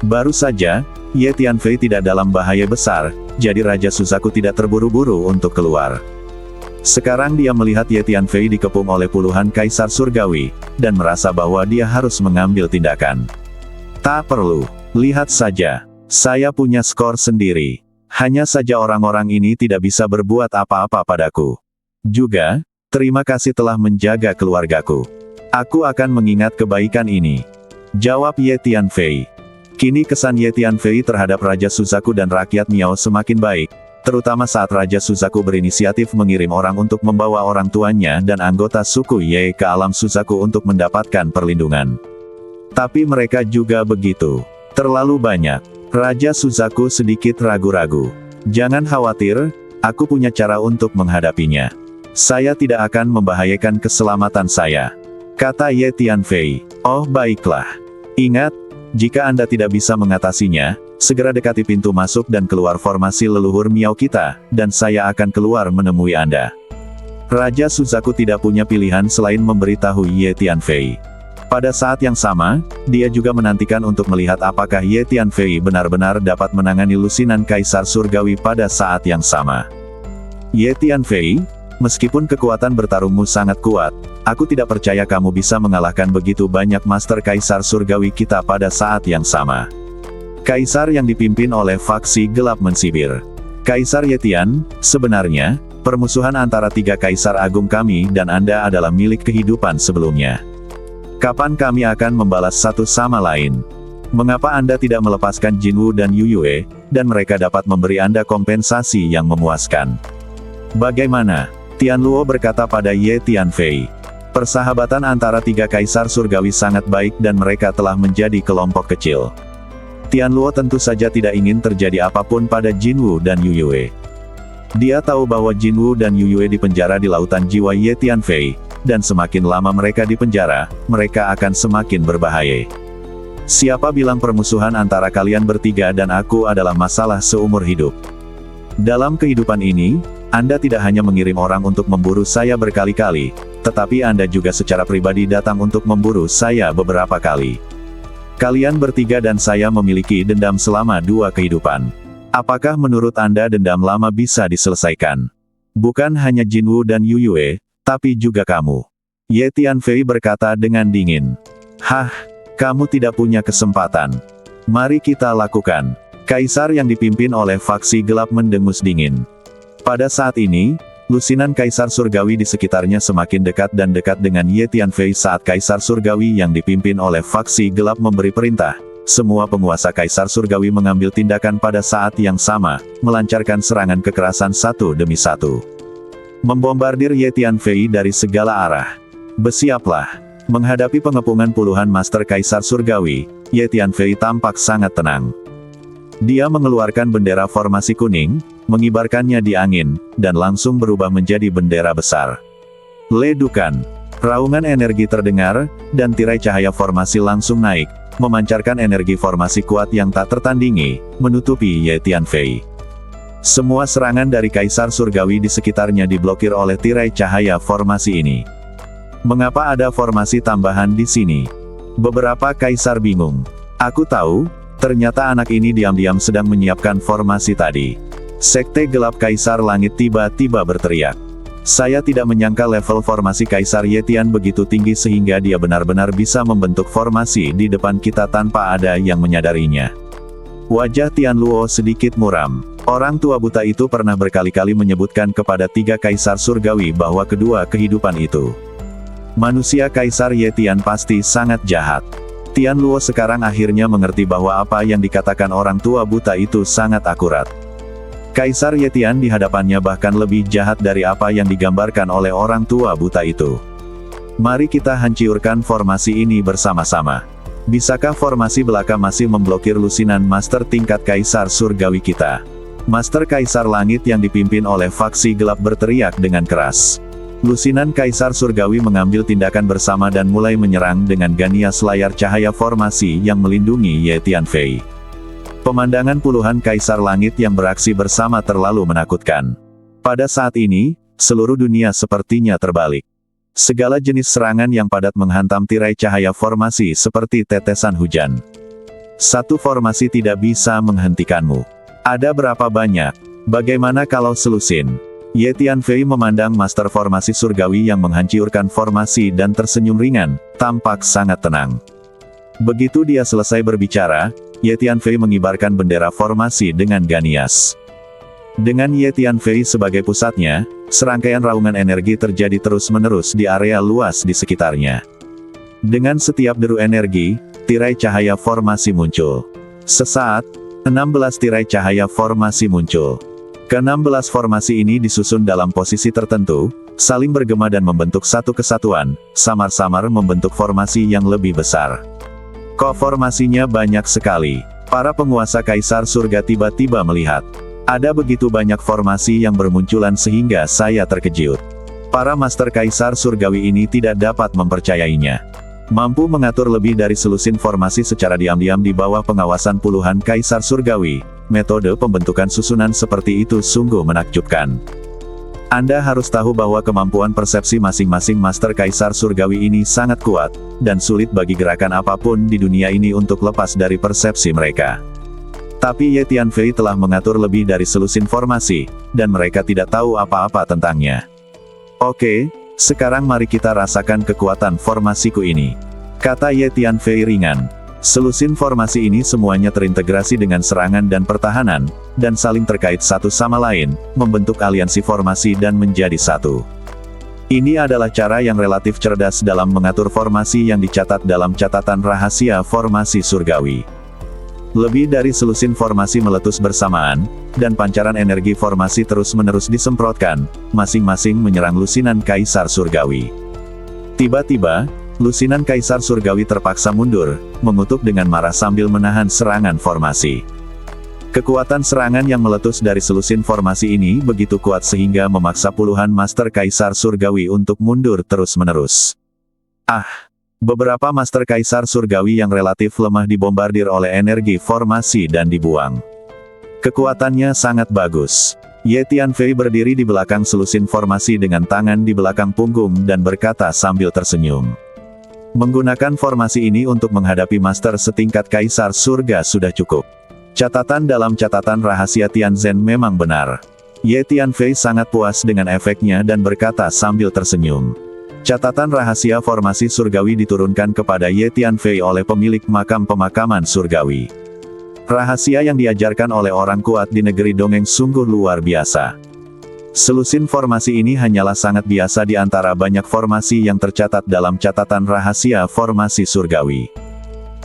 Baru saja, Ye Tianfei tidak dalam bahaya besar, jadi Raja Suzaku tidak terburu-buru untuk keluar. Sekarang dia melihat Ye Tianfei dikepung oleh puluhan Kaisar Surgawi, dan merasa bahwa dia harus mengambil tindakan. Tak perlu, lihat saja. Saya punya skor sendiri. Hanya saja orang-orang ini tidak bisa berbuat apa-apa padaku. Juga, terima kasih telah menjaga keluargaku. Aku akan mengingat kebaikan ini. Jawab Ye Tianfei. Kini kesan Ye Tianfei terhadap Raja Suzaku dan rakyat Miao semakin baik, terutama saat Raja Suzaku berinisiatif mengirim orang untuk membawa orang tuanya dan anggota suku Ye ke alam Suzaku untuk mendapatkan perlindungan. Tapi mereka juga begitu. Terlalu banyak. Raja Suzaku sedikit ragu-ragu. Jangan khawatir, aku punya cara untuk menghadapinya. Saya tidak akan membahayakan keselamatan saya, kata Ye Tianfei. Oh baiklah. Ingat, jika Anda tidak bisa mengatasinya, segera dekati pintu masuk dan keluar formasi leluhur Miao kita, dan saya akan keluar menemui Anda. Raja Suzaku tidak punya pilihan selain memberitahu Ye Tianfei. Pada saat yang sama, dia juga menantikan untuk melihat apakah Ye Tianfei benar-benar dapat menangani lusinan Kaisar Surgawi pada saat yang sama. Ye Tianfei, meskipun kekuatan bertarungmu sangat kuat, aku tidak percaya kamu bisa mengalahkan begitu banyak Master Kaisar Surgawi kita pada saat yang sama. Kaisar yang dipimpin oleh faksi gelap mensibir. Kaisar Ye Tian, sebenarnya, permusuhan antara 3 Kaisar Agung kami dan Anda adalah milik kehidupan sebelumnya. Kapan kami akan membalas satu sama lain? Mengapa Anda tidak melepaskan Jinwu dan Yu Yue, dan mereka dapat memberi Anda kompensasi yang memuaskan? Bagaimana? Tianluo berkata pada Ye Tianfei. Persahabatan antara tiga kaisar surgawi sangat baik dan mereka telah menjadi kelompok kecil. Tianluo tentu saja tidak ingin terjadi apapun pada Jinwu dan Yuyue. Dia tahu bahwa Jinwu dan Yuyue dipenjara di lautan jiwa Ye Tianfei, dan semakin lama mereka di penjara, mereka akan semakin berbahaya. Siapa bilang permusuhan antara kalian bertiga dan aku adalah masalah seumur hidup? Dalam kehidupan ini, Anda tidak hanya mengirim orang untuk memburu saya berkali-kali, tetapi Anda juga secara pribadi datang untuk memburu saya beberapa kali. Kalian bertiga dan saya memiliki dendam selama 2 kehidupan. Apakah menurut Anda dendam lama bisa diselesaikan? Bukan hanya Jinwu dan Yuyue, tapi juga kamu. Ye Tianfei berkata dengan dingin. Hah, kamu tidak punya kesempatan. Mari kita lakukan. Kaisar yang dipimpin oleh faksi gelap mendengus dingin. Pada saat ini, lusinan kaisar surgawi di sekitarnya semakin dekat dan dekat dengan Ye Tianfei saat kaisar surgawi yang dipimpin oleh faksi gelap memberi perintah. Semua penguasa kaisar surgawi mengambil tindakan pada saat yang sama, melancarkan serangan kekerasan satu demi satu. Membombardir Ye Tianfei dari segala arah. Bersiaplah. Menghadapi pengepungan puluhan master kaisar surgawi, Ye Tianfei tampak sangat tenang. Dia mengeluarkan bendera formasi kuning, mengibarkannya di angin, dan langsung berubah menjadi bendera besar. Ledukan. Raungan energi terdengar, dan tirai cahaya formasi langsung naik, memancarkan energi formasi kuat yang tak tertandingi, menutupi Ye Tianfei. Semua serangan dari kaisar surgawi di sekitarnya diblokir oleh tirai cahaya formasi ini. Mengapa ada formasi tambahan di sini? Beberapa kaisar bingung. Aku tahu, ternyata anak ini diam-diam sedang menyiapkan formasi tadi. Sekte gelap kaisar langit tiba-tiba berteriak. Saya tidak menyangka level formasi Kaisar Ye Tian begitu tinggi sehingga dia benar-benar bisa membentuk formasi di depan kita tanpa ada yang menyadarinya. Wajah Tianluo sedikit muram. Orang tua buta itu pernah berkali-kali menyebutkan kepada tiga kaisar surgawi bahwa kedua kehidupan itu. Manusia Kaisar Ye Tian pasti sangat jahat. Tianluo sekarang akhirnya mengerti bahwa apa yang dikatakan orang tua buta itu sangat akurat. Kaisar Ye Tian di hadapannya bahkan lebih jahat dari apa yang digambarkan oleh orang tua buta itu. Mari kita hancurkan formasi ini bersama-sama. Bisakah formasi belaka masih memblokir lusinan master tingkat Kaisar Surgawi kita? Master Kaisar Langit yang dipimpin oleh faksi gelap berteriak dengan keras. Lusinan Kaisar Surgawi mengambil tindakan bersama dan mulai menyerang dengan ganias layar cahaya formasi yang melindungi Ye Tianfei. Pemandangan puluhan Kaisar Langit yang beraksi bersama terlalu menakutkan. Pada saat ini, seluruh dunia sepertinya terbalik. Segala jenis serangan yang padat menghantam tirai cahaya formasi seperti tetesan hujan. Satu formasi tidak bisa menghentikanmu. Ada berapa banyak? Bagaimana kalau selusin? Ye Tianfei memandang master formasi surgawi yang menghancurkan formasi dan tersenyum ringan, tampak sangat tenang. Begitu dia selesai berbicara, Ye Tianfei mengibarkan bendera formasi dengan ganias. Dengan Ye Tianfei sebagai pusatnya, serangkaian raungan energi terjadi terus-menerus di area luas di sekitarnya. Dengan setiap deru energi, tirai cahaya formasi muncul. Sesaat, 16 tirai cahaya formasi muncul. Ke-16 formasi ini disusun dalam posisi tertentu, saling bergema dan membentuk satu kesatuan, samar-samar membentuk formasi yang lebih besar. Kok formasinya banyak sekali? Para penguasa Kaisar Surga tiba-tiba melihat. Ada begitu banyak formasi yang bermunculan sehingga saya terkejut. Para Master Kaisar Surgawi ini tidak dapat mempercayainya. Mampu mengatur lebih dari selusin formasi secara diam-diam di bawah pengawasan puluhan Kaisar Surgawi. Metode pembentukan susunan seperti itu sungguh menakjubkan. Anda harus tahu bahwa kemampuan persepsi masing-masing Master Kaisar Surgawi ini sangat kuat, dan sulit bagi gerakan apapun di dunia ini untuk lepas dari persepsi mereka. Tapi Ye Tianfei telah mengatur lebih dari selusin formasi, dan mereka tidak tahu apa-apa tentangnya. Oke, sekarang mari kita rasakan kekuatan formasiku ini. Kata Ye Tianfei ringan. Selusin formasi ini semuanya terintegrasi dengan serangan dan pertahanan, dan saling terkait satu sama lain, membentuk aliansi formasi dan menjadi satu. Ini adalah cara yang relatif cerdas dalam mengatur formasi yang dicatat dalam catatan rahasia formasi surgawi. Lebih dari selusin formasi meletus bersamaan, dan pancaran energi formasi terus-menerus disemprotkan, masing-masing menyerang lusinan Kaisar Surgawi. Tiba-tiba, lusinan Kaisar Surgawi terpaksa mundur, mengutuk dengan marah sambil menahan serangan formasi. Kekuatan serangan yang meletus dari selusin formasi ini begitu kuat sehingga memaksa puluhan Master Kaisar Surgawi untuk mundur terus-menerus. Beberapa Master Kaisar Surgawi yang relatif lemah dibombardir oleh energi formasi dan dibuang. Kekuatannya sangat bagus. Ye Tianfei berdiri di belakang selusin formasi dengan tangan di belakang punggung dan berkata sambil tersenyum. Menggunakan formasi ini untuk menghadapi Master setingkat Kaisar Surga sudah cukup. Catatan dalam catatan rahasia Tianzhen memang benar. Ye Tianfei sangat puas dengan efeknya dan berkata sambil tersenyum. Catatan rahasia formasi surgawi diturunkan kepada Ye Tianfei oleh pemilik makam pemakaman surgawi. Rahasia yang diajarkan oleh orang kuat di negeri dongeng sungguh luar biasa. Selusin formasi ini hanyalah sangat biasa di antara banyak formasi yang tercatat dalam catatan rahasia formasi surgawi.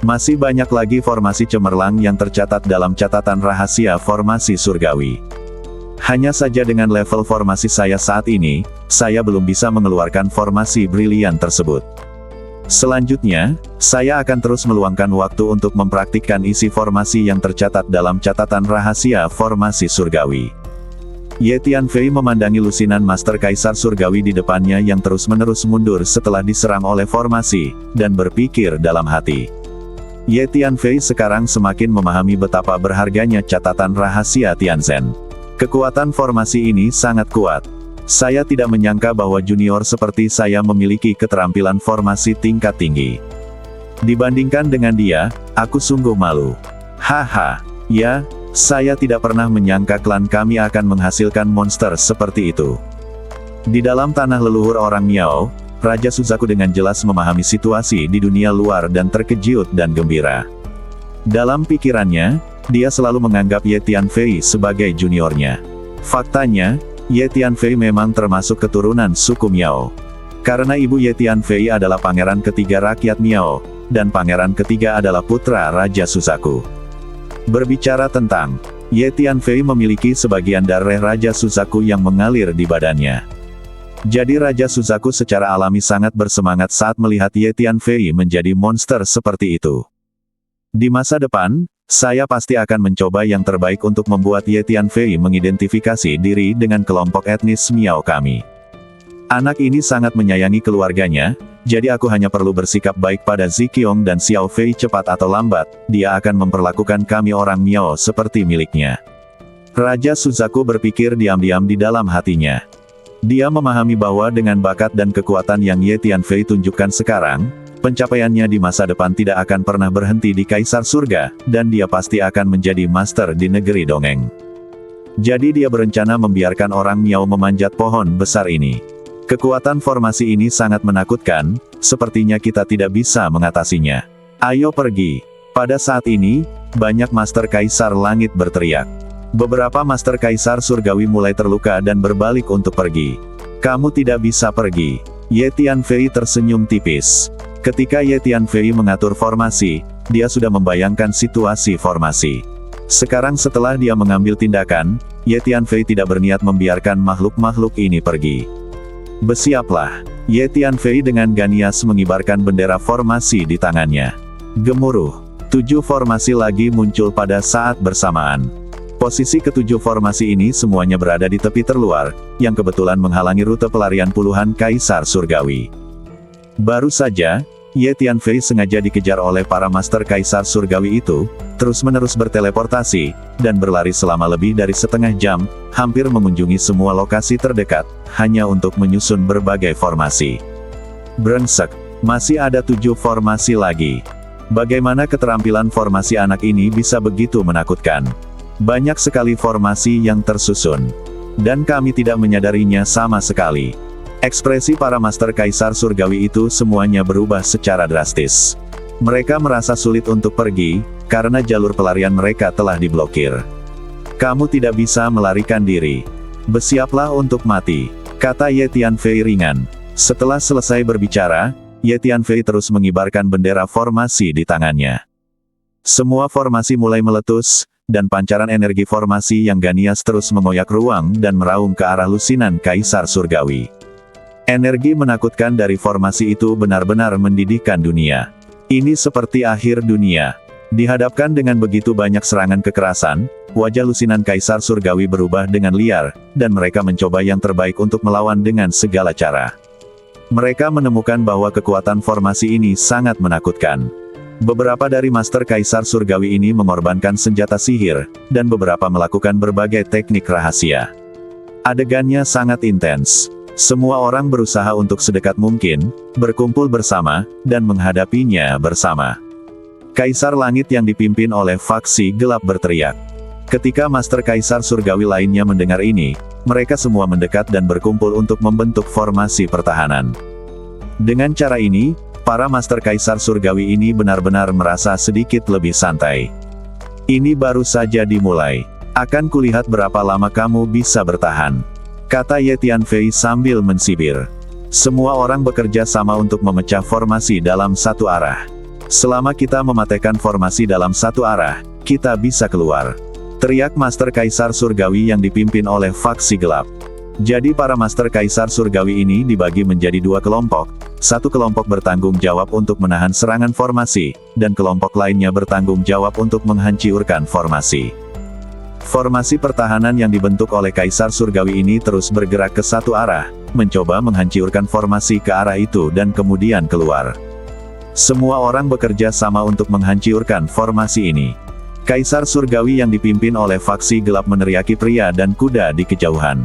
Masih banyak lagi formasi cemerlang yang tercatat dalam catatan rahasia formasi surgawi. Hanya saja dengan level formasi saya saat ini, saya belum bisa mengeluarkan formasi brilian tersebut. Selanjutnya, saya akan terus meluangkan waktu untuk mempraktikkan isi formasi yang tercatat dalam catatan rahasia formasi surgawi. Ye Tianfei memandangi lusinan Master Kaisar Surgawi di depannya yang terus-menerus mundur setelah diserang oleh formasi, dan berpikir dalam hati. Ye Tianfei sekarang semakin memahami betapa berharganya catatan rahasia Tianzhen. Kekuatan formasi ini sangat kuat. Saya tidak menyangka bahwa junior seperti saya memiliki keterampilan formasi tingkat tinggi. Dibandingkan dengan dia, aku sungguh malu. Haha, ya, saya tidak pernah menyangka klan kami akan menghasilkan monster seperti itu. Di dalam tanah leluhur orang Miao, Raja Suzaku dengan jelas memahami situasi di dunia luar dan terkejut dan gembira. Dalam pikirannya, dia selalu menganggap Ye Tianfei sebagai juniornya. Faktanya, Ye Tianfei memang termasuk keturunan suku Miao. Karena ibu Ye Tianfei adalah pangeran ketiga rakyat Miao, dan pangeran ketiga adalah putra Raja Suzaku. Berbicara tentang, Ye Tianfei memiliki sebagian darah Raja Suzaku yang mengalir di badannya. Jadi Raja Suzaku secara alami sangat bersemangat saat melihat Ye Tianfei menjadi monster seperti itu. Di masa depan, saya pasti akan mencoba yang terbaik untuk membuat Ye Tianfei mengidentifikasi diri dengan kelompok etnis Miao kami. Anak ini sangat menyayangi keluarganya, jadi aku hanya perlu bersikap baik pada Ziqiong dan Xiao Fei cepat atau lambat, dia akan memperlakukan kami orang Miao seperti miliknya. Raja Suzaku berpikir diam-diam di dalam hatinya. Dia memahami bahwa dengan bakat dan kekuatan yang Ye Tianfei tunjukkan sekarang, pencapaiannya di masa depan tidak akan pernah berhenti di Kaisar Surga, dan dia pasti akan menjadi master di negeri dongeng. Jadi dia berencana membiarkan orang Miao memanjat pohon besar ini. Kekuatan formasi ini sangat menakutkan, sepertinya kita tidak bisa mengatasinya. Ayo pergi. Pada saat ini, banyak Master Kaisar Langit berteriak. Beberapa Master Kaisar Surgawi mulai terluka dan berbalik untuk pergi. Kamu tidak bisa pergi. Ye Tianfei tersenyum tipis. Ketika Ye Tianfei mengatur formasi, dia sudah membayangkan situasi formasi. Sekarang setelah dia mengambil tindakan, Ye Tianfei tidak berniat membiarkan makhluk-makhluk ini pergi. Bersiaplah. Ye Tianfei dengan ganias mengibarkan bendera formasi di tangannya. Gemuruh. 7 formasi lagi muncul pada saat bersamaan. Posisi ketujuh formasi ini semuanya berada di tepi terluar, yang kebetulan menghalangi rute pelarian puluhan Kaisar Surgawi. Baru saja, Ye Tianfei sengaja dikejar oleh para Master Kaisar Surgawi itu, terus-menerus berteleportasi, dan berlari selama lebih dari setengah jam, hampir mengunjungi semua lokasi terdekat, hanya untuk menyusun berbagai formasi. Brengsek, masih ada 7 formasi lagi. Bagaimana keterampilan formasi anak ini bisa begitu menakutkan? Banyak sekali formasi yang tersusun. Dan kami tidak menyadarinya sama sekali. Ekspresi para Master Kaisar Surgawi itu semuanya berubah secara drastis. Mereka merasa sulit untuk pergi, karena jalur pelarian mereka telah diblokir. Kamu tidak bisa melarikan diri. Bersiaplah untuk mati, kata Ye Tianfei ringan. Setelah selesai berbicara, Ye Tianfei terus mengibarkan bendera formasi di tangannya. Semua formasi mulai meletus, dan pancaran energi formasi yang ganias terus mengoyak ruang dan meraung ke arah lusinan Kaisar Surgawi. Energi menakutkan dari formasi itu benar-benar mendidihkan dunia. Ini seperti akhir dunia. Dihadapkan dengan begitu banyak serangan kekerasan, wajah lusinan Kaisar Surgawi berubah dengan liar, dan mereka mencoba yang terbaik untuk melawan dengan segala cara. Mereka menemukan bahwa kekuatan formasi ini sangat menakutkan. Beberapa dari Master Kaisar Surgawi ini mengorbankan senjata sihir, dan beberapa melakukan berbagai teknik rahasia. Adegannya sangat intens. Semua orang berusaha untuk sedekat mungkin, berkumpul bersama, dan menghadapinya bersama. Kaisar Langit yang dipimpin oleh faksi gelap berteriak. Ketika Master Kaisar Surgawi lainnya mendengar ini, mereka semua mendekat dan berkumpul untuk membentuk formasi pertahanan. Dengan cara ini, para Master Kaisar Surgawi ini benar-benar merasa sedikit lebih santai. Ini baru saja dimulai. Akan kulihat berapa lama kamu bisa bertahan, kata Ye Tianfei sambil mensibir. Semua orang bekerja sama untuk memecah formasi dalam satu arah. Selama kita mematahkan formasi dalam satu arah, kita bisa keluar, teriak Master Kaisar Surgawi yang dipimpin oleh faksi gelap. Jadi para Master Kaisar Surgawi ini dibagi menjadi dua kelompok. Satu kelompok bertanggung jawab untuk menahan serangan formasi, dan kelompok lainnya bertanggung jawab untuk menghancurkan formasi. Formasi pertahanan yang dibentuk oleh Kaisar Surgawi ini terus bergerak ke satu arah, mencoba menghancurkan formasi ke arah itu dan kemudian keluar. Semua orang bekerja sama untuk menghancurkan formasi ini. Kaisar Surgawi yang dipimpin oleh faksi gelap meneriaki pria dan kuda di kejauhan.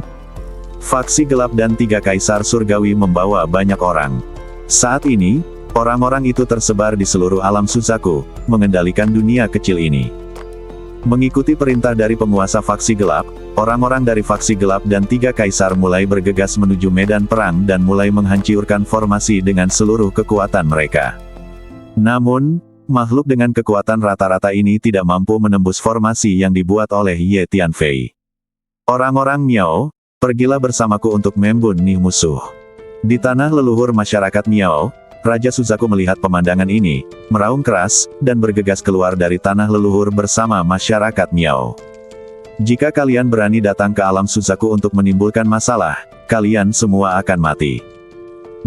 Faksi gelap dan tiga Kaisar Surgawi membawa banyak orang. Saat ini, orang-orang itu tersebar di seluruh alam Suzaku, mengendalikan dunia kecil ini. Mengikuti perintah dari penguasa faksi gelap, orang-orang dari faksi gelap dan tiga Kaisar mulai bergegas menuju medan perang dan mulai menghancurkan formasi dengan seluruh kekuatan mereka. Namun, makhluk dengan kekuatan rata-rata ini tidak mampu menembus formasi yang dibuat oleh Ye Tianfei. Orang-orang Miao, pergilah bersamaku untuk membunuh musuh. Di tanah leluhur masyarakat Miao, Raja Suzaku melihat pemandangan ini, meraung keras, dan bergegas keluar dari tanah leluhur bersama masyarakat Miao. Jika kalian berani datang ke alam Suzaku untuk menimbulkan masalah, kalian semua akan mati.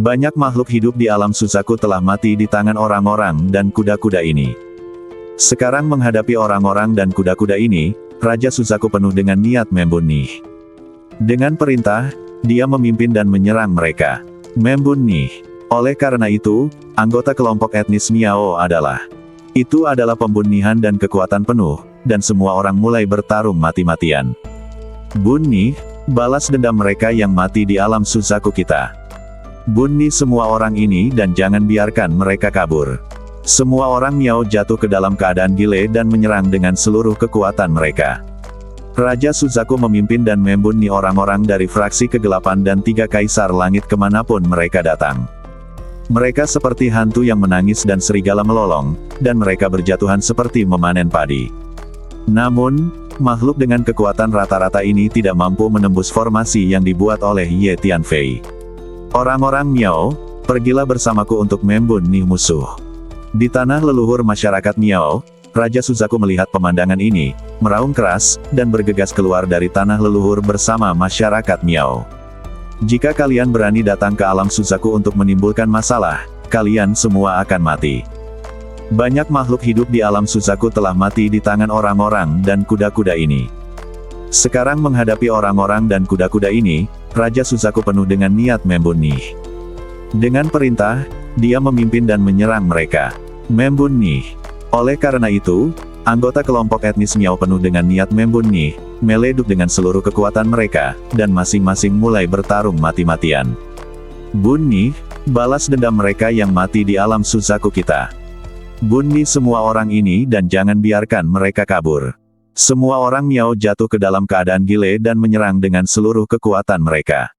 Banyak makhluk hidup di alam Suzaku telah mati di tangan orang-orang dan kuda-kuda ini. Sekarang menghadapi orang-orang dan kuda-kuda ini, Raja Suzaku penuh dengan niat membunuh. Dengan perintah, dia memimpin dan menyerang mereka. Membunuh. Oleh karena itu, anggota kelompok etnis Miao adalah. Itu adalah pembunuhan dan kekuatan penuh, dan semua orang mulai bertarung mati-matian. Bunuh, balas dendam mereka yang mati di alam Suzaku kita. Bunuh semua orang ini dan jangan biarkan mereka kabur. Semua orang Miao jatuh ke dalam keadaan gile dan menyerang dengan seluruh kekuatan mereka. Raja Suzaku memimpin dan membunuh orang-orang dari fraksi kegelapan dan tiga Kaisar Langit kemanapun mereka datang. Mereka seperti hantu yang menangis dan serigala melolong, dan mereka berjatuhan seperti memanen padi. Namun, makhluk dengan kekuatan rata-rata ini tidak mampu menembus formasi yang dibuat oleh Ye Tianfei. Orang-orang Miao, pergilah bersamaku untuk membunuh musuh. Di tanah leluhur masyarakat Miao, Raja Suzaku melihat pemandangan ini, meraung keras, dan bergegas keluar dari tanah leluhur bersama masyarakat Miao. Jika kalian berani datang ke alam Suzaku untuk menimbulkan masalah, kalian semua akan mati. Banyak makhluk hidup di alam Suzaku telah mati di tangan orang-orang dan kuda-kuda ini. Sekarang menghadapi orang-orang dan kuda-kuda ini, Raja Suzaku penuh dengan niat membunuh. Dengan perintah, dia memimpin dan menyerang mereka. Membunuh. Oleh karena itu, anggota kelompok etnis Miao penuh dengan niat membunuh, meleduk dengan seluruh kekuatan mereka, dan masing-masing mulai bertarung mati-matian. Bunuh, balas dendam mereka yang mati di alam Suzaku kita. Bunuh semua orang ini dan jangan biarkan mereka kabur. Semua orang Miao jatuh ke dalam keadaan gile dan menyerang dengan seluruh kekuatan mereka.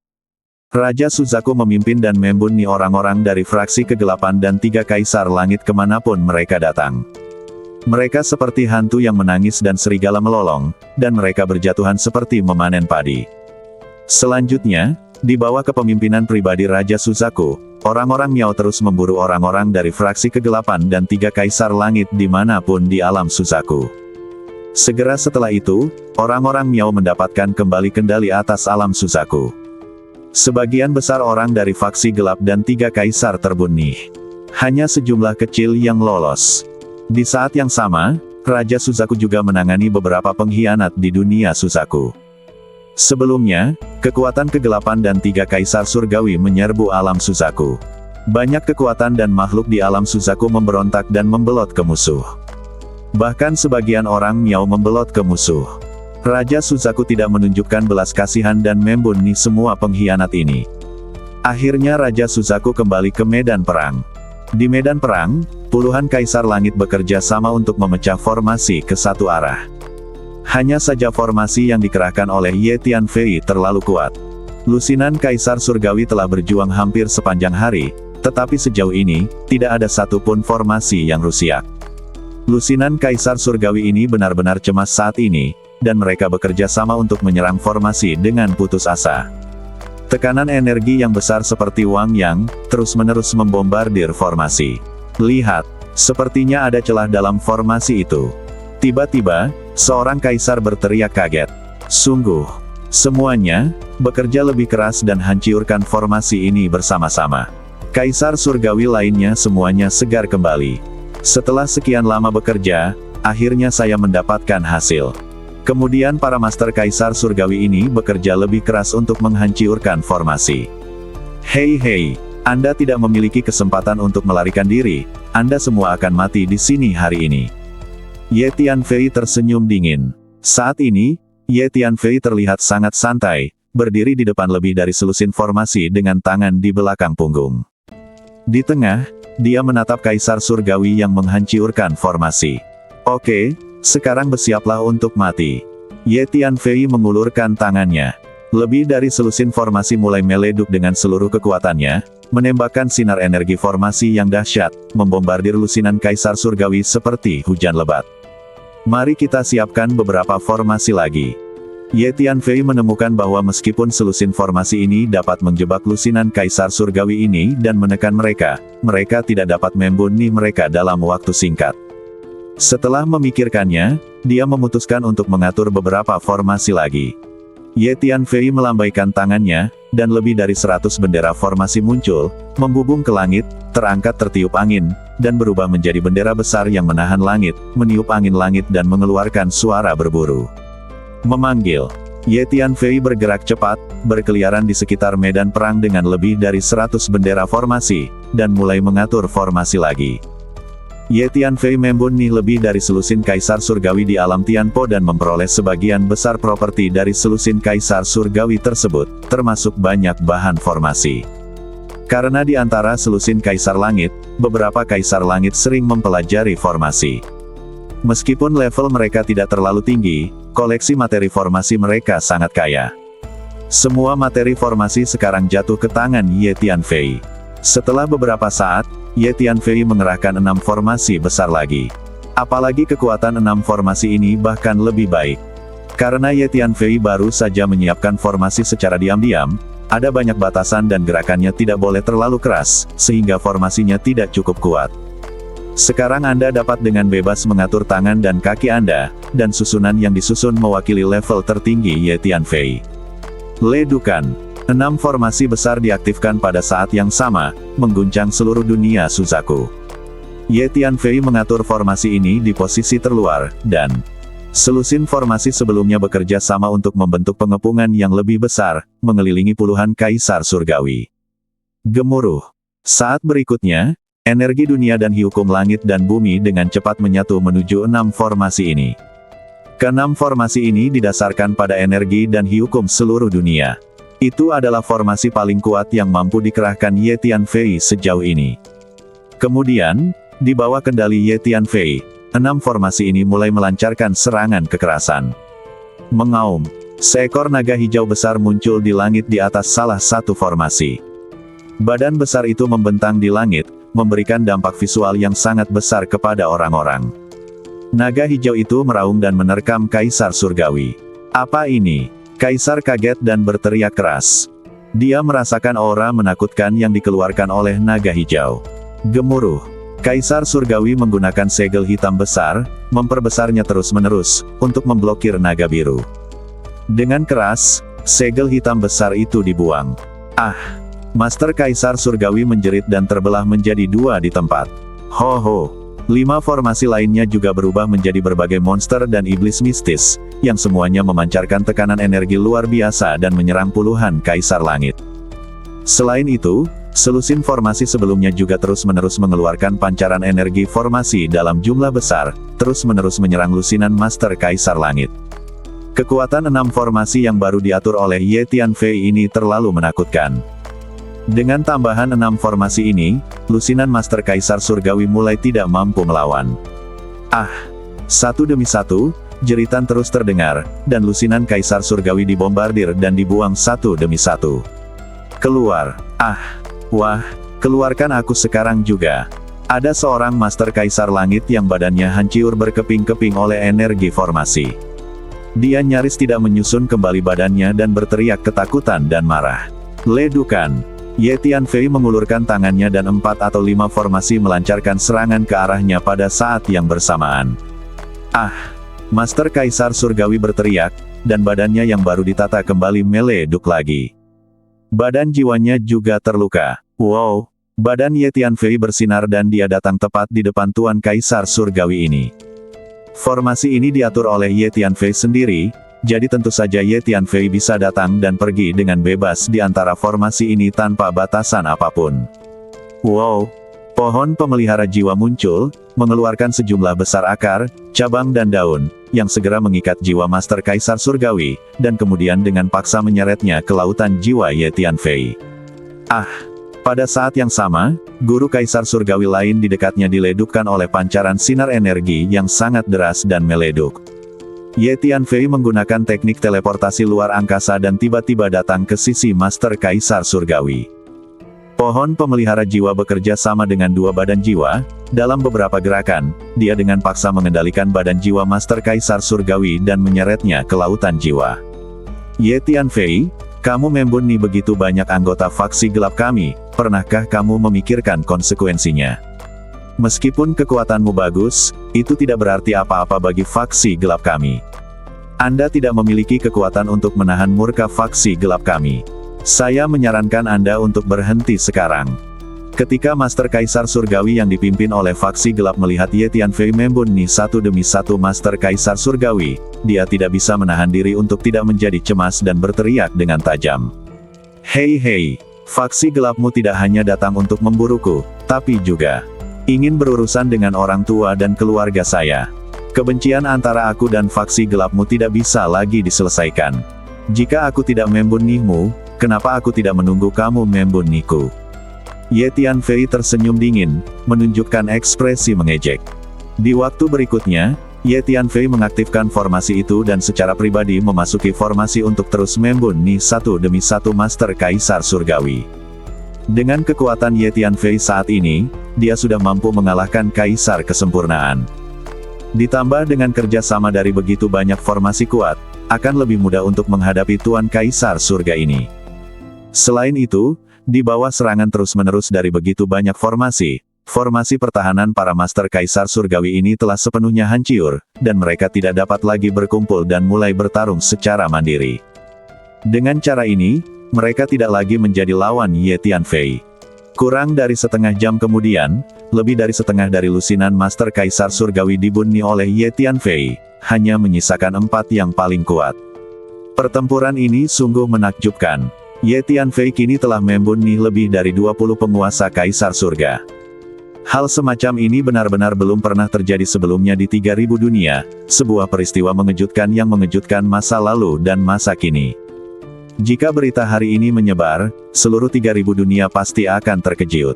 Raja Suzaku memimpin dan membunuh orang-orang dari fraksi kegelapan dan tiga Kaisar Langit kemanapun mereka datang. Mereka seperti hantu yang menangis dan serigala melolong, dan mereka berjatuhan seperti memanen padi. Selanjutnya, di bawah kepemimpinan pribadi Raja Suzaku, orang-orang Miao terus memburu orang-orang dari fraksi kegelapan dan tiga Kaisar Langit dimanapun di alam Suzaku. Segera setelah itu, orang-orang Miao mendapatkan kembali kendali atas alam Suzaku. Sebagian besar orang dari faksi gelap dan 3 kaisar terbunuh. Hanya sejumlah kecil yang lolos. Di saat yang sama, Raja Suzaku juga menangani beberapa pengkhianat di dunia Suzaku. Sebelumnya, kekuatan kegelapan dan 3 kaisar surgawi menyerbu alam Suzaku. Banyak kekuatan dan makhluk di alam Suzaku memberontak dan membelot ke musuh. Bahkan sebagian orang Miao membelot ke musuh. Raja Suzaku tidak menunjukkan belas kasihan dan membunuh semua pengkhianat ini. Akhirnya Raja Suzaku kembali ke medan perang. Di medan perang, puluhan kaisar langit bekerja sama untuk memecah formasi ke satu arah. Hanya saja formasi yang dikerahkan oleh Ye Tianfei terlalu kuat. Lusinan kaisar surgawi telah berjuang hampir sepanjang hari, tetapi sejauh ini, tidak ada satupun formasi yang rusak. Lusinan kaisar surgawi ini benar-benar cemas saat ini, dan mereka bekerja sama untuk menyerang formasi dengan putus asa. Tekanan energi yang besar seperti Wang Yang, terus-menerus membombardir formasi. Lihat, sepertinya ada celah dalam formasi itu. Tiba-tiba, seorang kaisar berteriak kaget. Sungguh, semuanya, bekerja lebih keras dan hancurkan formasi ini bersama-sama. Kaisar surgawi lainnya semuanya segar kembali. Setelah sekian lama bekerja, akhirnya saya mendapatkan hasil. Kemudian para master kaisar surgawi ini bekerja lebih keras untuk menghancurkan formasi. Hei, Anda tidak memiliki kesempatan untuk melarikan diri, Anda semua akan mati di sini hari ini. Ye Tianfei tersenyum dingin. Saat ini, Ye Tianfei terlihat sangat santai, berdiri di depan lebih dari selusin formasi dengan tangan di belakang punggung. Di tengah, dia menatap kaisar surgawi yang menghancurkan formasi. Oke, sekarang bersiaplah untuk mati. Ye Tianfei mengulurkan tangannya. Lebih dari selusin formasi mulai meleduk dengan seluruh kekuatannya, menembakkan sinar energi formasi yang dahsyat, membombardir lusinan kaisar surgawi seperti hujan lebat. Mari kita siapkan beberapa formasi lagi. Ye Tianfei menemukan bahwa meskipun selusin formasi ini dapat menjebak lusinan kaisar surgawi ini dan menekan mereka, mereka tidak dapat membunuh mereka dalam waktu singkat. Setelah memikirkannya, dia memutuskan untuk mengatur beberapa formasi lagi. Ye Tianfei melambaikan tangannya, dan lebih dari 100 bendera formasi muncul, membubung ke langit, terangkat tertiup angin, dan berubah menjadi bendera besar yang menahan langit, meniup angin langit dan mengeluarkan suara berburu. Memanggil. Ye Tianfei bergerak cepat, berkeliaran di sekitar medan perang dengan lebih dari 100 bendera formasi, dan mulai mengatur formasi lagi. Ye Tianfei membunuh lebih dari selusin kaisar surgawi di alam Tianpo dan memperoleh sebagian besar properti dari selusin kaisar surgawi tersebut, termasuk banyak bahan formasi. Karena di antara selusin kaisar langit, beberapa kaisar langit sering mempelajari formasi. Meskipun level mereka tidak terlalu tinggi, koleksi materi formasi mereka sangat kaya. Semua materi formasi sekarang jatuh ke tangan Ye Tianfei. Setelah beberapa saat, Ye Tianfei mengerahkan 6 formasi besar lagi. Apalagi kekuatan 6 formasi ini bahkan lebih baik. Karena Ye Tianfei baru saja menyiapkan formasi secara diam-diam, ada banyak batasan dan gerakannya tidak boleh terlalu keras, sehingga formasinya tidak cukup kuat. Sekarang Anda dapat dengan bebas mengatur tangan dan kaki Anda, dan susunan yang disusun mewakili level tertinggi Ye Tianfei. Ledukan. 6 formasi besar diaktifkan pada saat yang sama, mengguncang seluruh dunia Suzaku. Ye Tianfei mengatur formasi ini di posisi terluar, dan selusin formasi sebelumnya bekerja sama untuk membentuk pengepungan yang lebih besar, mengelilingi puluhan kaisar surgawi. Gemuruh. Saat berikutnya, energi dunia dan hukum langit dan bumi dengan cepat menyatu menuju 6 formasi ini. Ke-6 formasi ini didasarkan pada energi dan hukum seluruh dunia. Itu adalah formasi paling kuat yang mampu dikerahkan Ye Tianfei sejauh ini. Kemudian, di bawah kendali Ye Tianfei, 6 formasi ini mulai melancarkan serangan kekerasan. Mengaum, seekor naga hijau besar muncul di langit di atas salah satu formasi. Badan besar itu membentang di langit, memberikan dampak visual yang sangat besar kepada orang-orang. Naga hijau itu meraung dan menerkam kaisar surgawi. Apa ini? Kaisar kaget dan berteriak keras. Dia merasakan aura menakutkan yang dikeluarkan oleh naga hijau. Gemuruh. Kaisar Surgawi menggunakan segel hitam besar, memperbesarnya terus-menerus, untuk memblokir naga biru. Dengan keras, segel hitam besar itu dibuang. Ah! Master Kaisar Surgawi menjerit dan terbelah menjadi dua di tempat. Ho ho! 5 formasi lainnya juga berubah menjadi berbagai monster dan iblis mistis, yang semuanya memancarkan tekanan energi luar biasa dan menyerang puluhan Kaisar Langit. Selain itu, selusin formasi sebelumnya juga terus-menerus mengeluarkan pancaran energi formasi dalam jumlah besar, terus-menerus menyerang lusinan Master Kaisar Langit. Kekuatan 6 formasi yang baru diatur oleh Ye Tianfei ini terlalu menakutkan. Dengan tambahan 6 formasi ini, lusinan Master Kaisar Surgawi mulai tidak mampu melawan. Ah! Satu demi satu, jeritan terus terdengar, dan lusinan Kaisar Surgawi dibombardir dan dibuang satu demi satu. Keluar! Ah! Wah! Keluarkan aku sekarang juga! Ada seorang Master Kaisar Langit yang badannya hancur berkeping-keping oleh energi formasi. Dia nyaris tidak menyusun kembali badannya dan berteriak ketakutan dan marah. Ledukan! Ye Tianfei mengulurkan tangannya dan 4 atau 5 formasi melancarkan serangan ke arahnya pada saat yang bersamaan. Ah! Master Kaisar Surgawi berteriak, dan badannya yang baru ditata kembali meleduk lagi. Badan jiwanya juga terluka. Wow! Badan Ye Tianfei bersinar dan dia datang tepat di depan Tuan Kaisar Surgawi ini. Formasi ini diatur oleh Ye Tianfei sendiri, jadi tentu saja Ye Tianfei bisa datang dan pergi dengan bebas di antara formasi ini tanpa batasan apapun. Wow! Pohon pemelihara jiwa muncul, mengeluarkan sejumlah besar akar, cabang dan daun, yang segera mengikat jiwa Master Kaisar Surgawi, dan kemudian dengan paksa menyeretnya ke lautan jiwa Ye Tianfei. Ah! Pada saat yang sama, guru Kaisar Surgawi lain di dekatnya diledukkan oleh pancaran sinar energi yang sangat deras dan meleduk. Ye Tianfei menggunakan teknik teleportasi luar angkasa dan tiba-tiba datang ke sisi Master Kaisar Surgawi. Pohon pemelihara jiwa bekerja sama dengan 2 badan jiwa, dalam beberapa gerakan, dia dengan paksa mengendalikan badan jiwa Master Kaisar Surgawi dan menyeretnya ke lautan jiwa. Ye Tianfei, kamu membunuh begitu banyak anggota faksi gelap kami, pernahkah kamu memikirkan konsekuensinya? Meskipun kekuatanmu bagus, itu tidak berarti apa-apa bagi faksi gelap kami. Anda tidak memiliki kekuatan untuk menahan murka faksi gelap kami. Saya menyarankan Anda untuk berhenti sekarang. Ketika Master Kaisar Surgawi yang dipimpin oleh faksi gelap melihat Ye Tianfei membunuh satu demi satu Master Kaisar Surgawi, dia tidak bisa menahan diri untuk tidak menjadi cemas dan berteriak dengan tajam. Hei hei, faksi gelapmu tidak hanya datang untuk memburuku, tapi juga ingin berurusan dengan orang tua dan keluarga saya. Kebencian antara aku dan faksi gelapmu tidak bisa lagi diselesaikan. Jika aku tidak membunuhmu, kenapa aku tidak menunggu kamu membunuhku? Ye Tianfei tersenyum dingin, menunjukkan ekspresi mengejek. Di waktu berikutnya, Ye Tianfei mengaktifkan formasi itu dan secara pribadi memasuki formasi untuk terus membunuh satu demi satu Master Kaisar Surgawi. Dengan kekuatan Ye Tianfei saat ini, dia sudah mampu mengalahkan Kaisar Kesempurnaan. Ditambah dengan kerja sama dari begitu banyak formasi kuat, akan lebih mudah untuk menghadapi Tuan Kaisar Surga ini. Selain itu, di bawah serangan terus-menerus dari begitu banyak formasi, formasi pertahanan para Master Kaisar Surgawi ini telah sepenuhnya hancur, dan mereka tidak dapat lagi berkumpul dan mulai bertarung secara mandiri. Dengan cara ini, mereka tidak lagi menjadi lawan Ye Tianfei. Kurang dari setengah jam kemudian, lebih dari setengah dari lusinan Master Kaisar Surgawi dibunuh oleh Ye Tianfei, hanya menyisakan 4 yang paling kuat. Pertempuran ini sungguh menakjubkan. Ye Tianfei kini telah membunuh lebih dari 20 penguasa Kaisar Surga. Hal semacam ini benar-benar belum pernah terjadi sebelumnya di 3000 dunia, sebuah peristiwa mengejutkan yang mengejutkan masa lalu dan masa kini. Jika berita hari ini menyebar, seluruh 3000 dunia pasti akan terkejut.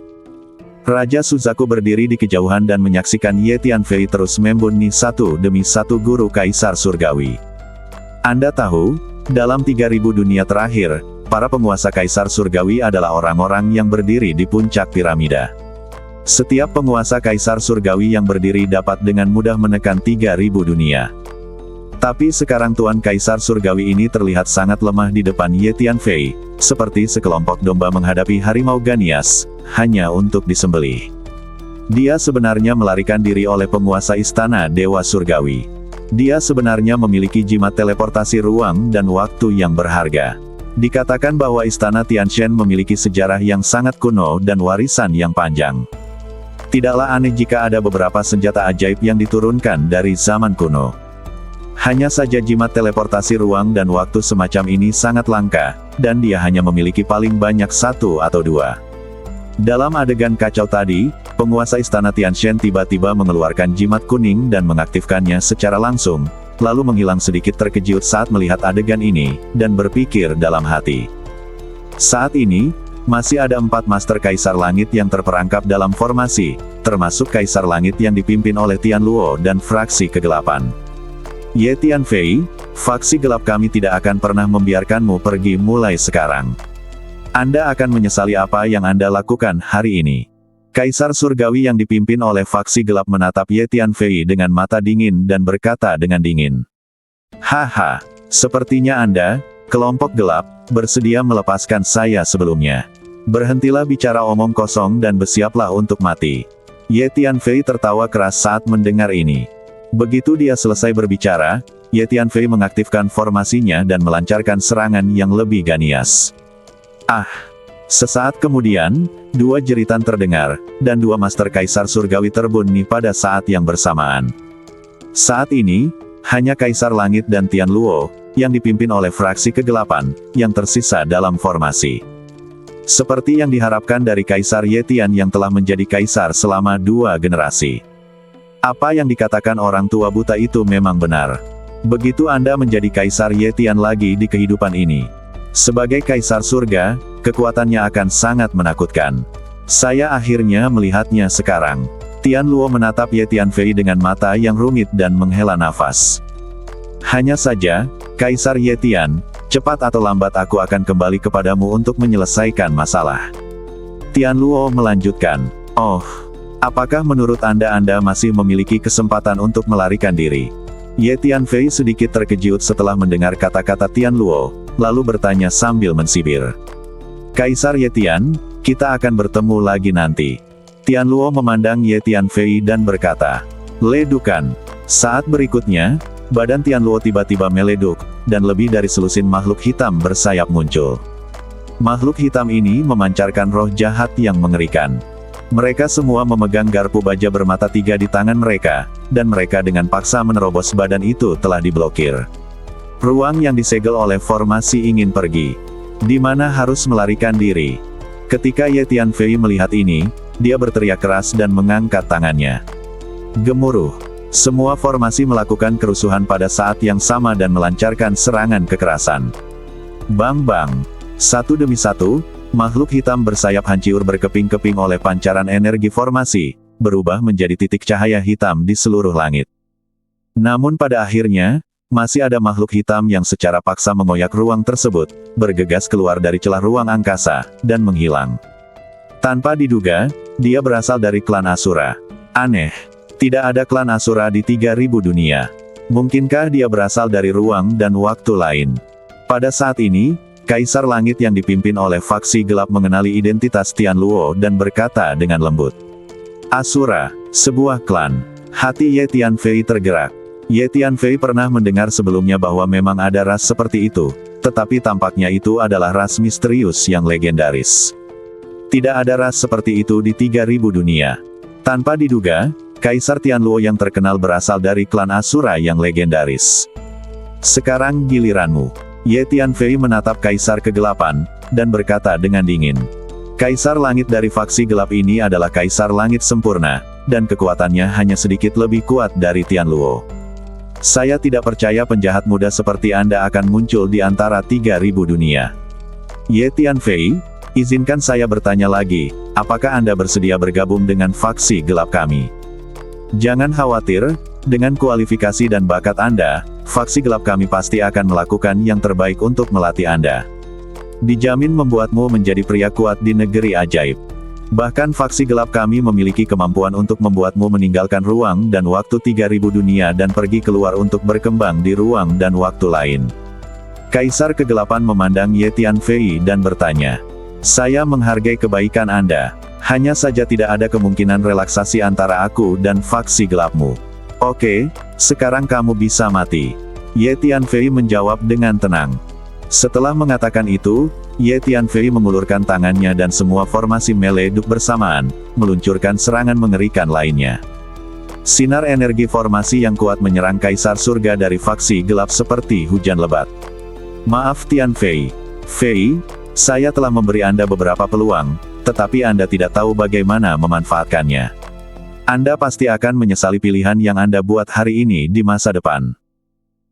Raja Suzaku berdiri di kejauhan dan menyaksikan Ye Tianfei terus membunuh satu demi satu guru Kaisar Surgawi. Anda tahu, dalam 3000 dunia terakhir, para penguasa Kaisar Surgawi adalah orang-orang yang berdiri di puncak piramida. Setiap penguasa Kaisar Surgawi yang berdiri dapat dengan mudah menekan 3000 dunia. Tapi sekarang Tuan Kaisar Surgawi ini terlihat sangat lemah di depan Ye Tianfei, seperti sekelompok domba menghadapi harimau Ganias, hanya untuk disembelih. Dia sebenarnya melarikan diri oleh penguasa istana Dewa Surgawi. Dia sebenarnya memiliki jimat teleportasi ruang dan waktu yang berharga. Dikatakan bahwa istana Tianshan memiliki sejarah yang sangat kuno dan warisan yang panjang. Tidaklah aneh jika ada beberapa senjata ajaib yang diturunkan dari zaman kuno. Hanya saja jimat teleportasi ruang dan waktu semacam ini sangat langka, dan dia hanya memiliki paling banyak 1 atau 2. Dalam adegan kacau tadi, penguasa istana Tianshan tiba-tiba mengeluarkan jimat kuning dan mengaktifkannya secara langsung, lalu menghilang sedikit terkejut saat melihat adegan ini, dan berpikir dalam hati. Saat ini, masih ada 4 Master Kaisar Langit yang terperangkap dalam formasi, termasuk Kaisar Langit yang dipimpin oleh Tian Luo dan fraksi kegelapan. Ye Tianfei, faksi gelap kami tidak akan pernah membiarkanmu pergi mulai sekarang. Anda akan menyesali apa yang Anda lakukan hari ini. Kaisar Surgawi yang dipimpin oleh faksi gelap menatap Ye Tianfei dengan mata dingin dan berkata dengan dingin. Haha, sepertinya Anda, kelompok gelap, bersedia melepaskan saya sebelumnya. Berhentilah bicara omong kosong dan bersiaplah untuk mati. Ye Tianfei tertawa keras saat mendengar ini. Begitu dia selesai berbicara, Ye Tianfei mengaktifkan formasinya dan melancarkan serangan yang lebih ganias. Ah! Sesaat kemudian, 2 jeritan terdengar, dan 2 Master Kaisar Surgawi terbunuh pada saat yang bersamaan. Saat ini, hanya Kaisar Langit dan Tian Luo, yang dipimpin oleh fraksi kegelapan, yang tersisa dalam formasi. Seperti yang diharapkan dari Kaisar Ye Tian yang telah menjadi kaisar selama 2 generasi. Apa yang dikatakan orang tua buta itu memang benar. Begitu Anda menjadi Kaisar Ye Tian lagi di kehidupan ini. Sebagai Kaisar Surga, kekuatannya akan sangat menakutkan. Saya akhirnya melihatnya sekarang. Tian Luo menatap Ye Tianfei dengan mata yang rumit dan menghela nafas. Hanya saja, Kaisar Ye Tian, cepat atau lambat aku akan kembali kepadamu untuk menyelesaikan masalah. Tian Luo melanjutkan. Oh, apakah menurut Anda masih memiliki kesempatan untuk melarikan diri? Ye Tianfei sedikit terkejut setelah mendengar kata-kata Tian Luo, lalu bertanya sambil mensibir. Kaisar Ye Tian, kita akan bertemu lagi nanti. Tian Luo memandang Ye Tianfei dan berkata, ledukan. Saat berikutnya, badan Tian Luo tiba-tiba meleduk, dan lebih dari selusin makhluk hitam bersayap muncul. Makhluk hitam ini memancarkan roh jahat yang mengerikan. Mereka semua memegang garpu baja bermata 3 di tangan mereka, dan mereka dengan paksa menerobos badan itu telah diblokir. Ruang yang disegel oleh formasi ingin pergi. Di mana harus melarikan diri. Ketika Ye Tianfei melihat ini, dia berteriak keras dan mengangkat tangannya. Gemuruh. Semua formasi melakukan kerusuhan pada saat yang sama dan melancarkan serangan kekerasan. Bang-bang. Satu demi satu, makhluk hitam bersayap hancur berkeping-keping oleh pancaran energi formasi, berubah menjadi titik cahaya hitam di seluruh langit. Namun pada akhirnya, masih ada makhluk hitam yang secara paksa mengoyak ruang tersebut, bergegas keluar dari celah ruang angkasa, dan menghilang. Tanpa diduga, dia berasal dari klan Asura. Aneh. Tidak ada klan Asura di 3000 dunia. Mungkinkah dia berasal dari ruang dan waktu lain? Pada saat ini, Kaisar Langit yang dipimpin oleh faksi gelap mengenali identitas Tian Luo dan berkata dengan lembut. Asura, sebuah klan. Hati Ye Tianfei tergerak. Ye Tianfei pernah mendengar sebelumnya bahwa memang ada ras seperti itu, tetapi tampaknya itu adalah ras misterius yang legendaris. Tidak ada ras seperti itu di 3000 dunia. Tanpa diduga, Kaisar Tian Luo yang terkenal berasal dari klan Asura yang legendaris. Sekarang giliranmu. Ye Tianfei menatap Kaisar Kegelapan, dan berkata dengan dingin. Kaisar Langit dari faksi gelap ini adalah Kaisar Langit sempurna, dan kekuatannya hanya sedikit lebih kuat dari Tian Luo. Saya tidak percaya penjahat muda seperti Anda akan muncul di antara 3000 dunia. Ye Tianfei, izinkan saya bertanya lagi, apakah Anda bersedia bergabung dengan faksi gelap kami? Jangan khawatir, dengan kualifikasi dan bakat Anda, faksi gelap kami pasti akan melakukan yang terbaik untuk melatih Anda. Dijamin membuatmu menjadi pria kuat di negeri ajaib. Bahkan faksi gelap kami memiliki kemampuan untuk membuatmu meninggalkan ruang dan waktu 3000 dunia dan pergi keluar untuk berkembang di ruang dan waktu lain. Kaisar Kegelapan memandang Ye Tianfei dan bertanya. Saya menghargai kebaikan Anda. Hanya saja tidak ada kemungkinan relaksasi antara aku dan faksi gelapmu. Oke, sekarang kamu bisa mati. Ye Tianfei menjawab dengan tenang. Setelah mengatakan itu, Ye Tianfei mengulurkan tangannya dan semua formasi meleduk bersamaan, meluncurkan serangan mengerikan lainnya. Sinar energi formasi yang kuat menyerang Kaisar Surga dari faksi gelap seperti hujan lebat. Maaf Tianfei. Fei, saya telah memberi Anda beberapa peluang, tetapi Anda tidak tahu bagaimana memanfaatkannya. Anda pasti akan menyesali pilihan yang Anda buat hari ini di masa depan.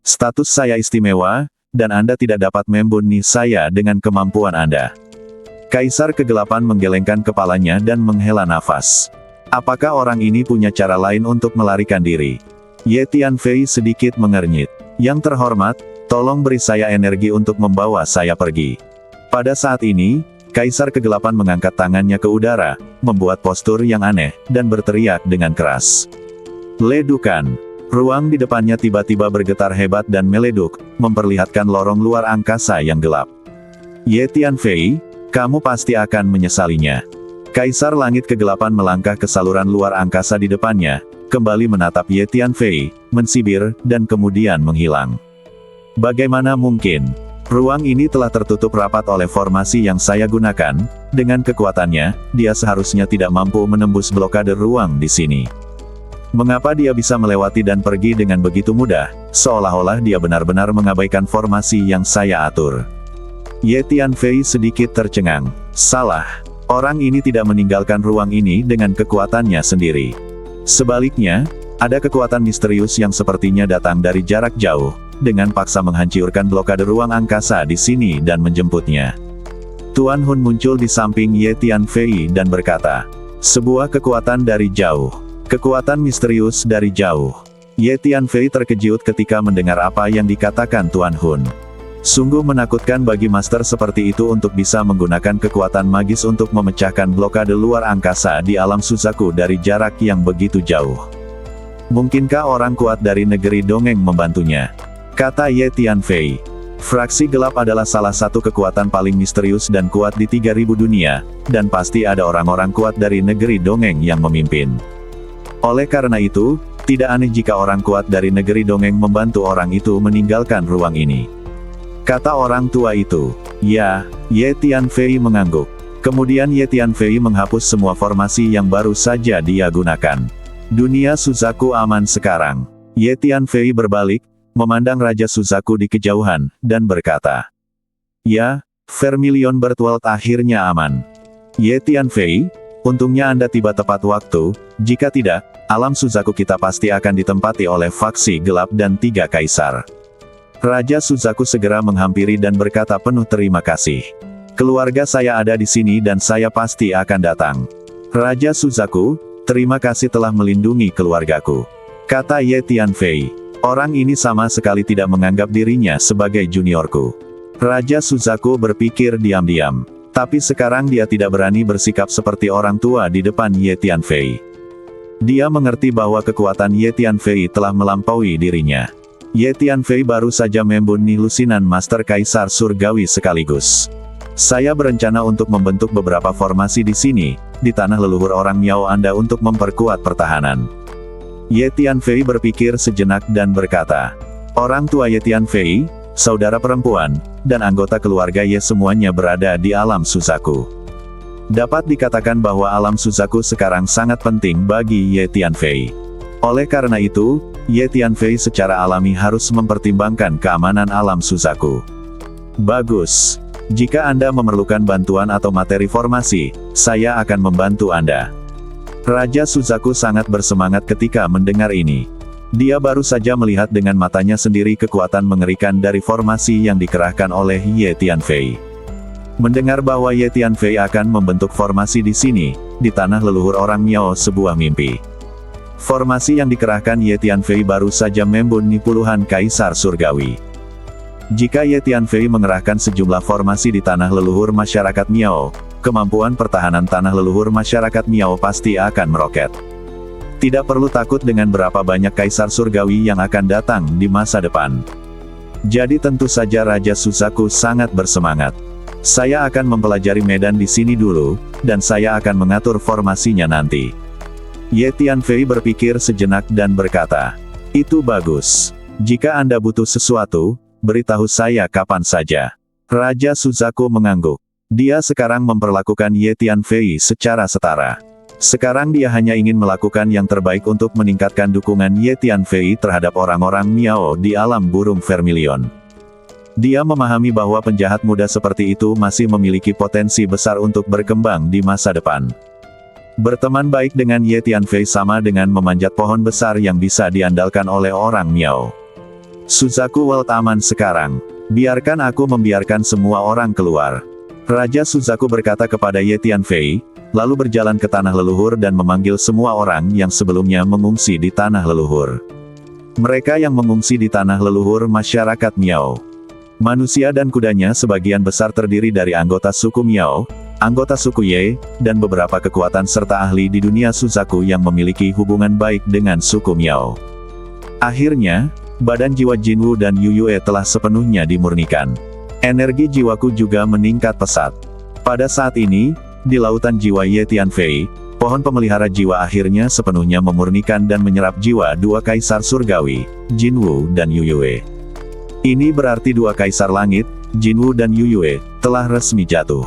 Status saya istimewa, dan Anda tidak dapat membunuh saya dengan kemampuan Anda. Kaisar Kegelapan menggelengkan kepalanya dan menghela nafas. Apakah orang ini punya cara lain untuk melarikan diri? Ye Tianfei sedikit mengernyit. Yang terhormat, tolong beri saya energi untuk membawa saya pergi. Pada saat ini, Kaisar Kegelapan mengangkat tangannya ke udara, membuat postur yang aneh, dan berteriak dengan keras. Ledukan. Ruang di depannya tiba-tiba bergetar hebat dan meleduk, memperlihatkan lorong luar angkasa yang gelap. Ye Tianfei, kamu pasti akan menyesalinya. Kaisar Langit Kegelapan melangkah ke saluran luar angkasa di depannya, kembali menatap Ye Tianfei, mensibir, dan kemudian menghilang. Bagaimana mungkin? Ruang ini telah tertutup rapat oleh formasi yang saya gunakan. Dengan kekuatannya, dia seharusnya tidak mampu menembus blokade ruang di sini. Mengapa dia bisa melewati dan pergi dengan begitu mudah, seolah-olah dia benar-benar mengabaikan formasi yang saya atur. Ye Tianfei sedikit tercengang. Salah. Orang ini tidak meninggalkan ruang ini dengan kekuatannya sendiri. Sebaliknya, ada kekuatan misterius yang sepertinya datang dari jarak jauh, dengan paksa menghancurkan blokade ruang angkasa di sini dan menjemputnya. Tuan Hun muncul di samping Ye Tianfei dan berkata, sebuah kekuatan dari jauh. Kekuatan misterius dari jauh. Ye Tianfei terkejut ketika mendengar apa yang dikatakan Tuan Hun. Sungguh menakutkan bagi master seperti itu untuk bisa menggunakan kekuatan magis untuk memecahkan blokade luar angkasa di alam Suzaku dari jarak yang begitu jauh. Mungkinkah orang kuat dari negeri dongeng membantunya? Kata Ye Tianfei. Fraksi gelap adalah salah satu kekuatan paling misterius dan kuat di 3000 dunia, dan pasti ada orang-orang kuat dari negeri dongeng yang memimpin. Oleh karena itu, tidak aneh jika orang kuat dari negeri dongeng membantu orang itu meninggalkan ruang ini. Kata orang tua itu. Ya, Ye Tianfei mengangguk. Kemudian Ye Tianfei menghapus semua formasi yang baru saja dia gunakan. Dunia Suzaku aman sekarang. Ye Tianfei berbalik, memandang Raja Suzaku di kejauhan, dan berkata, ya, Vermilion Bertwald akhirnya aman. Ye Tianfei, untungnya Anda tiba tepat waktu, jika tidak, alam Suzaku kita pasti akan ditempati oleh faksi gelap dan 3 kaisar. Raja Suzaku segera menghampiri dan berkata penuh terima kasih. Keluarga saya ada di sini dan saya pasti akan datang. Raja Suzaku, terima kasih telah melindungi keluargaku. Kata Ye Tianfei. Orang ini sama sekali tidak menganggap dirinya sebagai juniorku. Raja Suzaku berpikir diam-diam. Tapi sekarang dia tidak berani bersikap seperti orang tua di depan Ye Tianfei. Dia mengerti bahwa kekuatan Ye Tianfei telah melampaui dirinya. Ye Tianfei baru saja membunuh lusinan Master Kaisar Surgawi sekaligus. Saya berencana untuk membentuk beberapa formasi di sini, di tanah leluhur orang Miao Anda untuk memperkuat pertahanan. Ye Tianfei berpikir sejenak dan berkata, orang tua Ye Tianfei, saudara perempuan, dan anggota keluarga Ye semuanya berada di alam Suzaku. Dapat dikatakan bahwa alam Suzaku sekarang sangat penting bagi Ye Tianfei. Oleh karena itu, Ye Tianfei secara alami harus mempertimbangkan keamanan alam Suzaku. Bagus. Jika Anda memerlukan bantuan atau materi formasi, saya akan membantu Anda. Raja Suzaku sangat bersemangat ketika mendengar ini. Dia baru saja melihat dengan matanya sendiri kekuatan mengerikan dari formasi yang dikerahkan oleh Ye Tianfei. Mendengar bahwa Ye Tianfei akan membentuk formasi di sini, di tanah leluhur orang Miao sebuah mimpi. Formasi yang dikerahkan Ye Tianfei baru saja membunuh puluhan kaisar surgawi. Jika Ye Tianfei mengerahkan sejumlah formasi di tanah leluhur masyarakat Miao, kemampuan pertahanan tanah leluhur masyarakat Miao pasti akan meroket. Tidak perlu takut dengan berapa banyak kaisar surgawi yang akan datang di masa depan. Jadi tentu saja Raja Suzaku sangat bersemangat. Saya akan mempelajari medan di sini dulu, dan saya akan mengatur formasinya nanti. Ye Tianfei berpikir sejenak dan berkata, "Itu bagus. Jika Anda butuh sesuatu, beritahu saya kapan saja." Raja Suzaku mengangguk. Dia sekarang memperlakukan Ye Tianfei secara setara. Sekarang dia hanya ingin melakukan yang terbaik untuk meningkatkan dukungan Ye Tianfei terhadap orang-orang Miao di alam burung vermilion. Dia memahami bahwa penjahat muda seperti itu masih memiliki potensi besar untuk berkembang di masa depan. Berteman baik dengan Ye Tianfei sama dengan memanjat pohon besar yang bisa diandalkan oleh orang Miao. Suzaku World aman sekarang. Biarkan aku membiarkan semua orang keluar. Raja Suzaku berkata kepada Ye Tianfei, lalu berjalan ke tanah leluhur dan memanggil semua orang yang sebelumnya mengungsi di tanah leluhur. Mereka yang mengungsi di tanah leluhur masyarakat Miao. Manusia dan kudanya sebagian besar terdiri dari anggota suku Miao, anggota suku Ye, dan beberapa kekuatan serta ahli di dunia Suzaku yang memiliki hubungan baik dengan suku Miao. Akhirnya, badan jiwa Jinwu dan Yuyue telah sepenuhnya dimurnikan. Energi jiwaku juga meningkat pesat. Pada saat ini, di lautan jiwa Ye Tianfei, pohon pemelihara jiwa akhirnya sepenuhnya memurnikan dan menyerap jiwa dua kaisar surgawi, Jinwu dan Yuyue. Ini berarti dua kaisar langit, Jinwu dan Yuyue, telah resmi jatuh.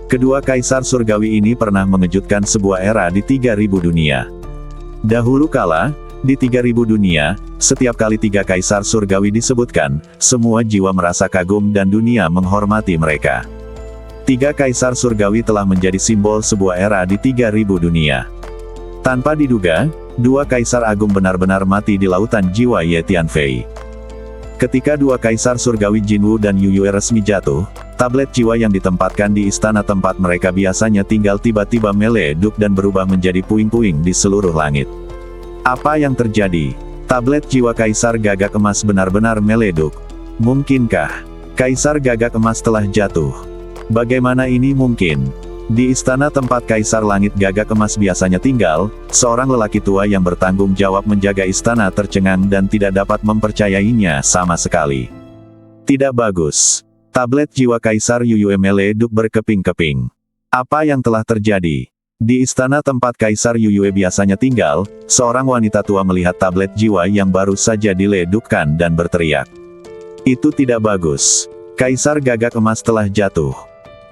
Kedua kaisar surgawi ini pernah mengejutkan sebuah era di 3000 dunia. Dahulu kala, di 3000 dunia, setiap kali tiga kaisar surgawi disebutkan, semua jiwa merasa kagum dan dunia menghormati mereka. Tiga kaisar surgawi telah menjadi simbol sebuah era di 3000 dunia. Tanpa diduga, dua kaisar agung benar-benar mati di lautan jiwa Ye Tianfei. Ketika dua kaisar surgawi Jinwu dan Yuyue resmi jatuh, tablet jiwa yang ditempatkan di istana tempat mereka biasanya tinggal tiba-tiba meleduk dan berubah menjadi puing-puing di seluruh langit. Apa yang terjadi? Tablet jiwa Kaisar Gagak Emas benar-benar meleduk. Mungkinkah Kaisar Gagak Emas telah jatuh? Bagaimana ini mungkin? Di istana tempat Kaisar Langit Gagak Emas biasanya tinggal, seorang lelaki tua yang bertanggung jawab menjaga istana tercengang dan tidak dapat mempercayainya sama sekali. Tidak bagus. Tablet jiwa Kaisar Yuyue meleduk berkeping-keping. Apa yang telah terjadi? Di istana tempat Kaisar Yuyue biasanya tinggal, seorang wanita tua melihat tablet jiwa yang baru saja diledukkan dan berteriak. Itu tidak bagus. Kaisar Gagak Emas telah jatuh.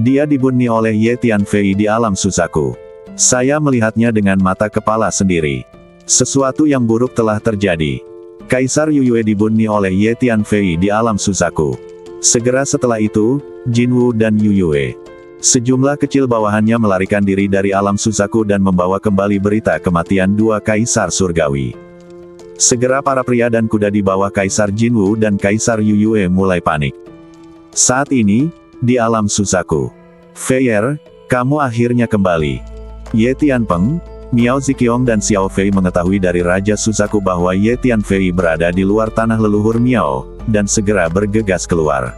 Dia dibunuh oleh Ye Tianfei di alam Suzaku. Saya melihatnya dengan mata kepala sendiri. Sesuatu yang buruk telah terjadi. Kaisar Yuyue dibunuh oleh Ye Tianfei di alam Suzaku. Segera setelah itu, Jinwu dan Yuyue, sejumlah kecil bawahannya melarikan diri dari alam Suzaku dan membawa kembali berita kematian dua kaisar surgawi. Segera para pria dan kuda di bawah Kaisar Jinwu dan Kaisar Yuyue mulai panik. Saat ini, di alam Suzaku, Feier, kamu akhirnya kembali. Ye Tianpeng, Miao Ziqiong dan Xiao Fei mengetahui dari Raja Suzaku bahwa Ye Tianfei berada di luar tanah leluhur Miao, dan segera bergegas keluar.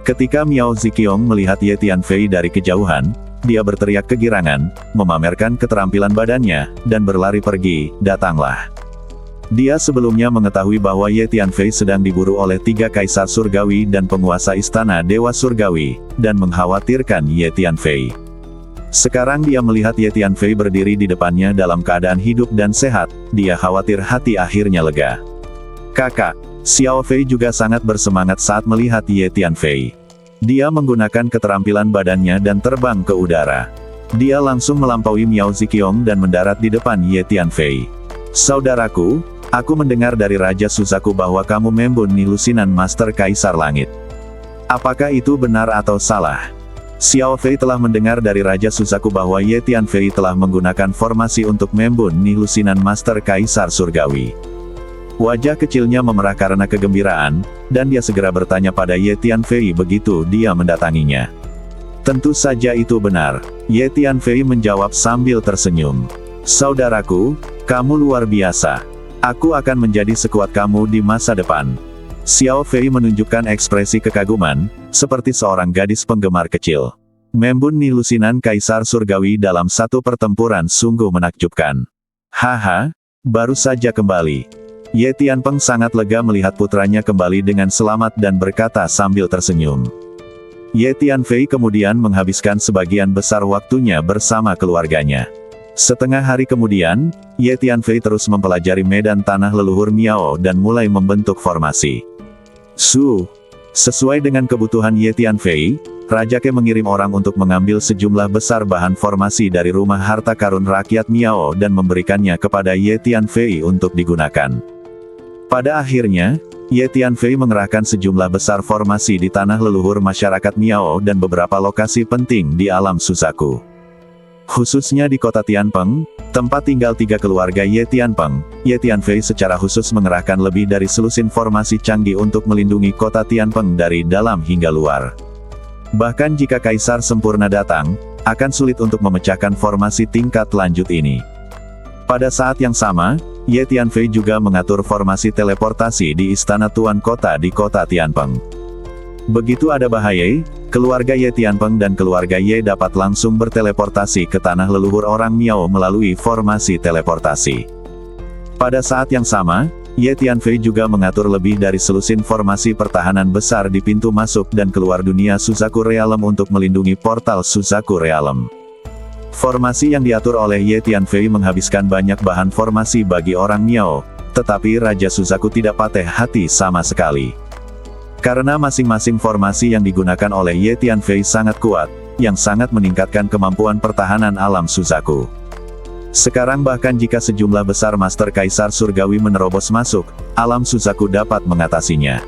Ketika Miao Ziqiong melihat Ye Tianfei dari kejauhan, dia berteriak kegirangan, memamerkan keterampilan badannya, dan berlari pergi, datanglah. Dia sebelumnya mengetahui bahwa Ye Tianfei sedang diburu oleh tiga kaisar surgawi dan penguasa istana Dewa Surgawi, dan mengkhawatirkan Ye Tianfei. Sekarang dia melihat Ye Tianfei berdiri di depannya dalam keadaan hidup dan sehat, dia khawatir hati akhirnya lega. Kakak, Xiao Fei juga sangat bersemangat saat melihat Ye Tianfei. Dia menggunakan keterampilan badannya dan terbang ke udara. Dia langsung melampaui Miao Ziqiong dan mendarat di depan Ye Tianfei. Saudaraku, aku mendengar dari Raja Suzaku bahwa kamu membunuh lusinan Master Kaisar Langit. Apakah itu benar atau salah? Xiao Fei telah mendengar dari Raja Suzaku bahwa Ye Tianfei telah menggunakan formasi untuk membunuh lusinan Master Kaisar Surgawi. Wajah kecilnya memerah karena kegembiraan, dan dia segera bertanya pada Ye Tianfei begitu dia mendatanginya. Tentu saja itu benar, Ye Tianfei menjawab sambil tersenyum. Saudaraku, kamu luar biasa. Aku akan menjadi sekuat kamu di masa depan. Xiao Fei menunjukkan ekspresi kekaguman, seperti seorang gadis penggemar kecil. Membunuh lusinan Kaisar Surgawi dalam satu pertempuran sungguh menakjubkan. Haha, baru saja kembali. Ye Tianpeng sangat lega melihat putranya kembali dengan selamat dan berkata sambil tersenyum. Ye Tianfei kemudian menghabiskan sebagian besar waktunya bersama keluarganya. Setengah hari kemudian, Ye Tianfei terus mempelajari medan tanah leluhur Miao dan mulai membentuk formasi. Sesuai dengan kebutuhan Ye Tianfei, Raja Ke mengirim orang untuk mengambil sejumlah besar bahan formasi dari rumah harta karun rakyat Miao dan memberikannya kepada Ye Tianfei untuk digunakan. Pada akhirnya, Ye Tianfei mengerahkan sejumlah besar formasi di tanah leluhur masyarakat Miao dan beberapa lokasi penting di alam Suzaku. Khususnya di kota Tianpeng, tempat tinggal 3 keluarga Ye Tianpeng, Ye Tianfei secara khusus mengerahkan lebih dari selusin formasi canggih untuk melindungi kota Tianpeng dari dalam hingga luar. Bahkan jika Kaisar sempurna datang, akan sulit untuk memecahkan formasi tingkat lanjut ini. Pada saat yang sama, Ye Tianfei juga mengatur formasi teleportasi di Istana Tuan Kota di kota Tianpeng. Begitu ada bahaya, keluarga Ye Tianpeng dan keluarga Ye dapat langsung berteleportasi ke tanah leluhur orang Miao melalui formasi teleportasi. Pada saat yang sama, Ye Tianfei juga mengatur lebih dari selusin formasi pertahanan besar di pintu masuk dan keluar dunia Suzaku Realm untuk melindungi portal Suzaku Realm. Formasi yang diatur oleh Ye Tianfei menghabiskan banyak bahan formasi bagi orang Miao, tetapi Raja Suzaku tidak patah hati sama sekali. Karena masing-masing formasi yang digunakan oleh Ye Tianfei sangat kuat, yang sangat meningkatkan kemampuan pertahanan alam Suzaku. Sekarang bahkan jika sejumlah besar Master Kaisar Surgawi menerobos masuk, alam Suzaku dapat mengatasinya.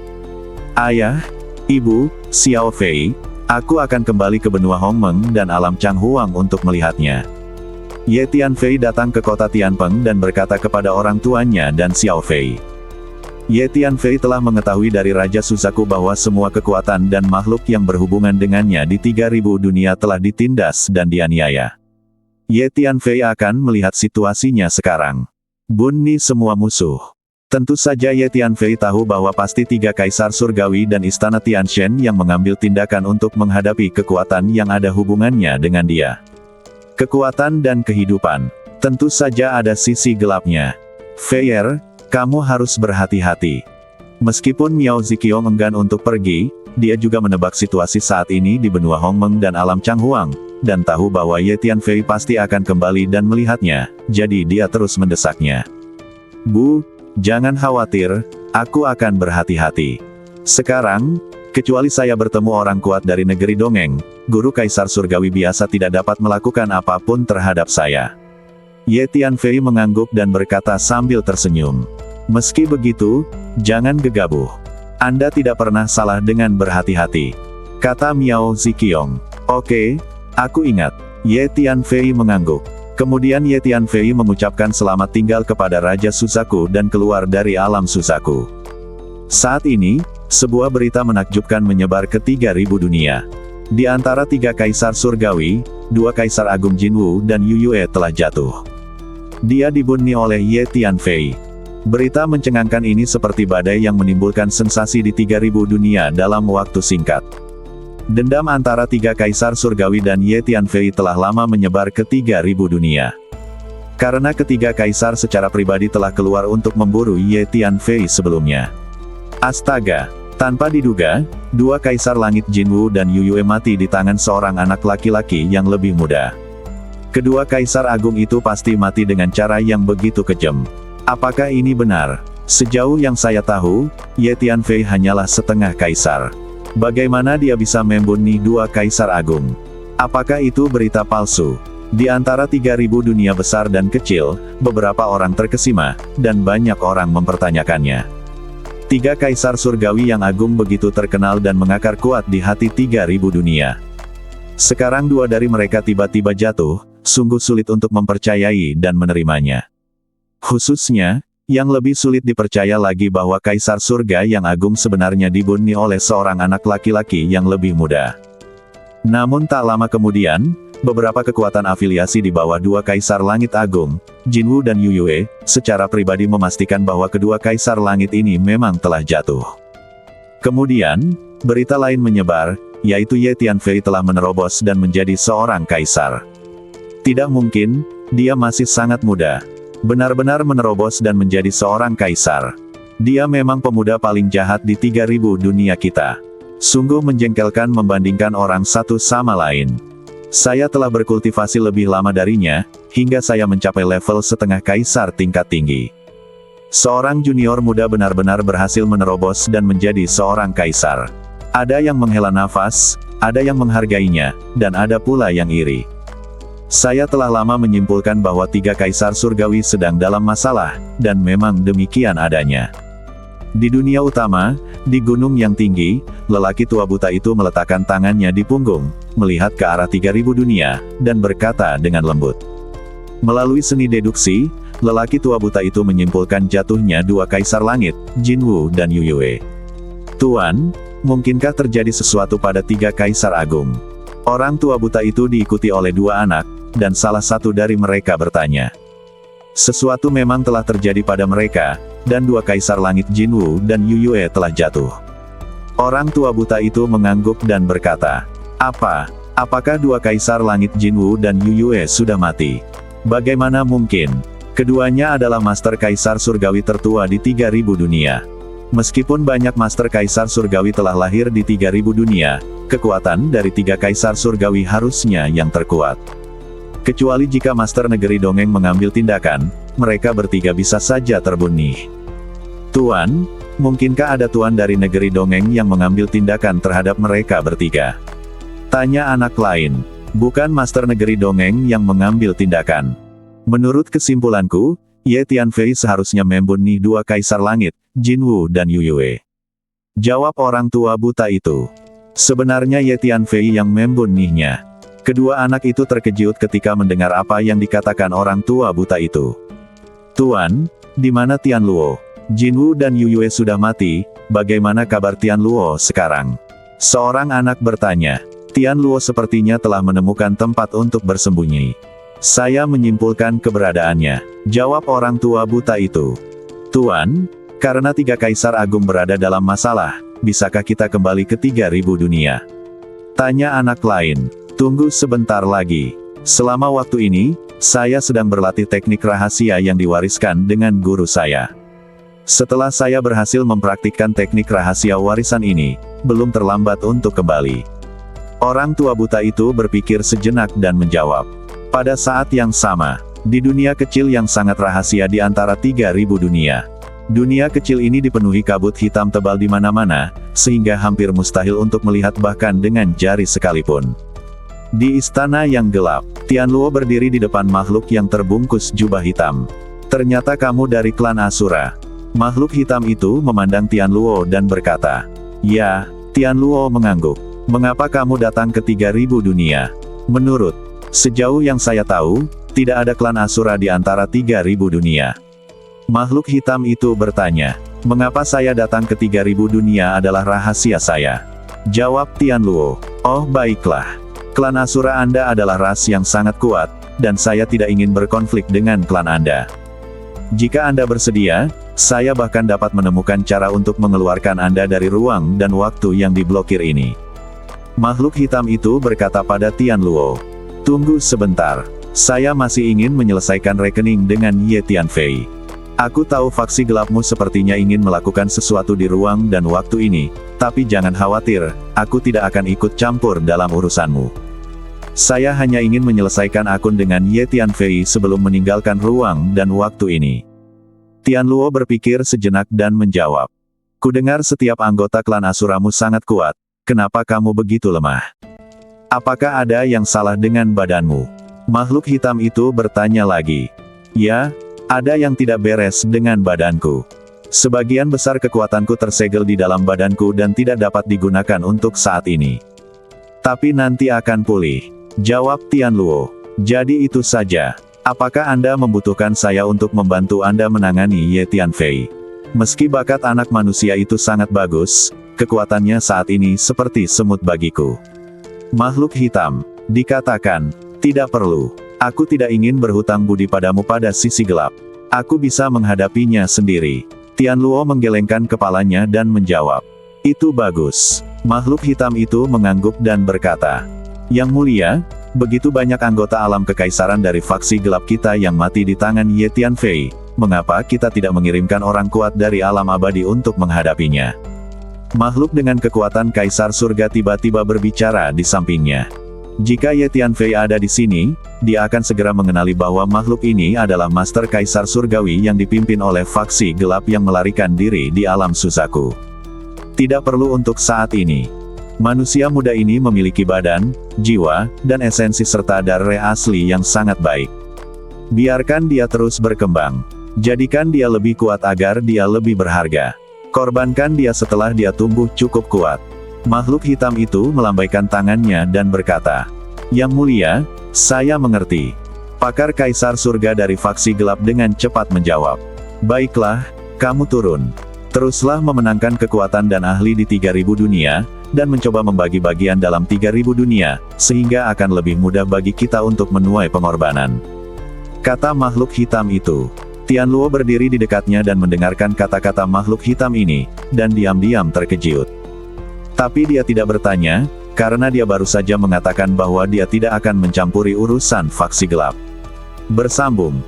Ayah, Ibu, Xiao Fei, aku akan kembali ke benua Hongmeng dan alam Changhuang untuk melihatnya. Ye Tianfei datang ke kota Tianpeng dan berkata kepada orang tuanya dan Xiao Fei. Ye Tianfei telah mengetahui dari Raja Suzaku bahwa semua kekuatan dan makhluk yang berhubungan dengannya di 3000 dunia telah ditindas dan dianiaya. Ye Tianfei akan melihat situasinya sekarang. Bunyi semua musuh. Tentu saja Ye Tianfei tahu bahwa pasti 3 Kaisar Surgawi dan Istana Tianshan yang mengambil tindakan untuk menghadapi kekuatan yang ada hubungannya dengan dia. Kekuatan dan kehidupan. Tentu saja ada sisi gelapnya. Feier, kamu harus berhati-hati. Meskipun Miao Ziqiong enggan untuk pergi, dia juga menebak situasi saat ini di benua Hongmeng dan alam Changhuang, dan tahu bahwa Ye Tianfei pasti akan kembali dan melihatnya, jadi dia terus mendesaknya. Bu, jangan khawatir, aku akan berhati-hati. Sekarang, kecuali saya bertemu orang kuat dari negeri dongeng, guru Kaisar Surgawi biasa tidak dapat melakukan apapun terhadap saya. Ye Tianfei mengangguk dan berkata sambil tersenyum. Meski begitu, jangan gegabah. Anda tidak pernah salah dengan berhati-hati, kata Miao Ziqiong. Oke, aku ingat. Ye Tianfei mengangguk. Kemudian Ye Tianfei mengucapkan selamat tinggal kepada Raja Suzaku dan keluar dari alam Suzaku. Saat ini, sebuah berita menakjubkan menyebar ke 3000 dunia. Di antara 3 Kaisar Surgawi, 2 Kaisar Agung Jinwu dan Yu Yue telah jatuh. Dia dibunuh oleh Ye Tianfei. Berita mencengangkan ini seperti badai yang menimbulkan sensasi di 3000 dunia dalam waktu singkat. Dendam antara 3 Kaisar Surgawi dan Ye Tianfei telah lama menyebar ke 3000 dunia. Karena ketiga Kaisar secara pribadi telah keluar untuk memburu Ye Tianfei sebelumnya. Astaga! Tanpa diduga, 2 Kaisar Langit Jinwu dan Yu Yue mati di tangan seorang anak laki-laki yang lebih muda. Kedua Kaisar Agung itu pasti mati dengan cara yang begitu kejam. Apakah ini benar? Sejauh yang saya tahu, Ye Tianfei hanyalah setengah kaisar. Bagaimana dia bisa membunuh 2 Kaisar Agung? Apakah itu berita palsu? Di antara 3000 dunia besar dan kecil, beberapa orang terkesima, dan banyak orang mempertanyakannya. 3 Kaisar Surgawi yang agung begitu terkenal dan mengakar kuat di hati 3000 dunia. Sekarang 2 dari mereka tiba-tiba jatuh, sungguh sulit untuk mempercayai dan menerimanya. Khususnya, yang lebih sulit dipercaya lagi bahwa Kaisar Surga yang agung sebenarnya dibunuh oleh seorang anak laki-laki yang lebih muda. Namun tak lama kemudian, beberapa kekuatan afiliasi di bawah 2 Kaisar Langit Agung, Jinwu dan Yu Yue, secara pribadi memastikan bahwa kedua Kaisar Langit ini memang telah jatuh. Kemudian, berita lain menyebar, yaitu Ye Tianfei telah menerobos dan menjadi seorang Kaisar. Tidak mungkin, dia masih sangat muda. Benar-benar menerobos dan menjadi seorang Kaisar. Dia memang pemuda paling jahat di 3000 dunia kita. Sungguh menjengkelkan membandingkan orang satu sama lain. Saya telah berkultivasi lebih lama darinya, hingga saya mencapai level setengah kaisar tingkat tinggi. Seorang junior muda benar-benar berhasil menerobos dan menjadi seorang kaisar. Ada yang menghela nafas, ada yang menghargainya, dan ada pula yang iri. Saya telah lama menyimpulkan bahwa 3 kaisar surgawi sedang dalam masalah, dan memang demikian adanya. Di dunia utama, di gunung yang tinggi, lelaki tua buta itu meletakkan tangannya di punggung, melihat ke arah 3000 dunia, dan berkata dengan lembut. Melalui seni deduksi, lelaki tua buta itu menyimpulkan jatuhnya 2 kaisar langit, Jinwu dan Yuyue. Tuan, mungkinkah terjadi sesuatu pada 3 kaisar agung? Orang tua buta itu diikuti oleh 2 anak, dan salah satu dari mereka bertanya. Sesuatu memang telah terjadi pada mereka, dan 2 kaisar langit Jinwu dan Yuyue telah jatuh. Orang tua buta itu mengangguk dan berkata, Apakah 2 kaisar langit Jinwu dan Yuyue sudah mati? Bagaimana mungkin? Keduanya adalah master kaisar surgawi tertua di 3000 dunia. Meskipun banyak master kaisar surgawi telah lahir di 3000 dunia, kekuatan dari 3 kaisar surgawi harusnya yang terkuat. Kecuali jika master negeri dongeng mengambil tindakan, mereka bertiga bisa saja terbunuh. Tuan, mungkinkah ada tuan dari negeri dongeng yang mengambil tindakan terhadap mereka bertiga? Tanya anak lain. Bukan master negeri dongeng yang mengambil tindakan. Menurut kesimpulanku, Ye Tianfei seharusnya membunuh 2 kaisar langit, Jinwu dan Yuyue. Jawab orang tua buta itu. Sebenarnya Ye Tianfei yang membunuhnya. Kedua anak itu terkejut ketika mendengar apa yang dikatakan orang tua buta itu. Tuan, di mana Tian Luo? Jinwu dan Yuyue sudah mati, bagaimana kabar Tian Luo sekarang? Seorang anak bertanya. Tian Luo sepertinya telah menemukan tempat untuk bersembunyi. Saya menyimpulkan keberadaannya, jawab orang tua buta itu. Tuan, karena 3 kaisar agung berada dalam masalah, bisakah kita kembali ke 3000 dunia? Tanya anak lain. Tunggu sebentar lagi. Selama waktu ini, saya sedang berlatih teknik rahasia yang diwariskan dengan guru saya. Setelah saya berhasil mempraktikkan teknik rahasia warisan ini, belum terlambat untuk kembali. Orang tua buta itu berpikir sejenak dan menjawab. Pada saat yang sama, di dunia kecil yang sangat rahasia di antara 3000 dunia. Dunia kecil ini dipenuhi kabut hitam tebal di mana-mana, sehingga hampir mustahil untuk melihat bahkan dengan jari sekalipun. Di istana yang gelap, Tian Luo berdiri di depan makhluk yang terbungkus jubah hitam. Ternyata kamu dari klan Asura. Makhluk hitam itu memandang Tian Luo dan berkata, Ya, Tian Luo mengangguk. Mengapa kamu datang ke 3000 dunia? Menurut, sejauh yang saya tahu, tidak ada klan Asura di antara 3000 dunia. Makhluk hitam itu bertanya, mengapa saya datang ke 3000 dunia adalah rahasia saya. Jawab Tian Luo, oh baiklah. Klan Asura Anda adalah ras yang sangat kuat, dan saya tidak ingin berkonflik dengan klan Anda. Jika Anda bersedia, saya bahkan dapat menemukan cara untuk mengeluarkan Anda dari ruang dan waktu yang diblokir ini. Makhluk hitam itu berkata pada Tian Luo, tunggu sebentar, saya masih ingin menyelesaikan rekening dengan Ye Tianfei. Aku tahu faksi gelapmu sepertinya ingin melakukan sesuatu di ruang dan waktu ini, tapi jangan khawatir, aku tidak akan ikut campur dalam urusanmu. Saya hanya ingin menyelesaikan akun dengan Ye Tianfei sebelum meninggalkan ruang dan waktu ini. Tian Luo berpikir sejenak dan menjawab. Kudengar setiap anggota klan Asuramu sangat kuat, kenapa kamu begitu lemah? Apakah ada yang salah dengan badanmu? Makhluk hitam itu bertanya lagi. Ya, ada yang tidak beres dengan badanku. Sebagian besar kekuatanku tersegel di dalam badanku dan tidak dapat digunakan untuk saat ini. Tapi nanti akan pulih. Jawab Tian Luo. Jadi itu saja. Apakah Anda membutuhkan saya untuk membantu Anda menangani Ye Tianfei? Meski bakat anak manusia itu sangat bagus, kekuatannya saat ini seperti semut bagiku. Makhluk hitam, dikatakan, tidak perlu. Aku tidak ingin berhutang budi padamu pada sisi gelap. Aku bisa menghadapinya sendiri. Tian Luo menggelengkan kepalanya dan menjawab. Itu bagus. Makhluk hitam itu mengangguk dan berkata, Yang mulia, begitu banyak anggota alam kekaisaran dari faksi gelap kita yang mati di tangan Ye Tianfei, mengapa kita tidak mengirimkan orang kuat dari alam abadi untuk menghadapinya? Makhluk dengan kekuatan Kaisar Surga tiba-tiba berbicara di sampingnya. Jika Ye Tianfei ada di sini, dia akan segera mengenali bahwa makhluk ini adalah Master Kaisar Surgawi yang dipimpin oleh faksi gelap yang melarikan diri di alam Suzaku. Tidak perlu untuk saat ini. Manusia muda ini memiliki badan, jiwa, dan esensi serta darah asli yang sangat baik. Biarkan dia terus berkembang. Jadikan dia lebih kuat agar dia lebih berharga. Korbankan dia setelah dia tumbuh cukup kuat. Makhluk hitam itu melambaikan tangannya dan berkata, "Yang mulia, saya mengerti." Pakar Kaisar Surga dari faksi gelap dengan cepat menjawab, "Baiklah, kamu turun. Teruslah memenangkan kekuatan dan ahli di 3000 dunia, dan mencoba membagi bagian dalam 3000 dunia, sehingga akan lebih mudah bagi kita untuk menuai pengorbanan." Kata makhluk hitam itu. Tianluo berdiri di dekatnya dan mendengarkan kata-kata makhluk hitam ini, dan diam-diam terkejut. Tapi dia tidak bertanya, karena dia baru saja mengatakan bahwa dia tidak akan mencampuri urusan faksi gelap. Bersambung.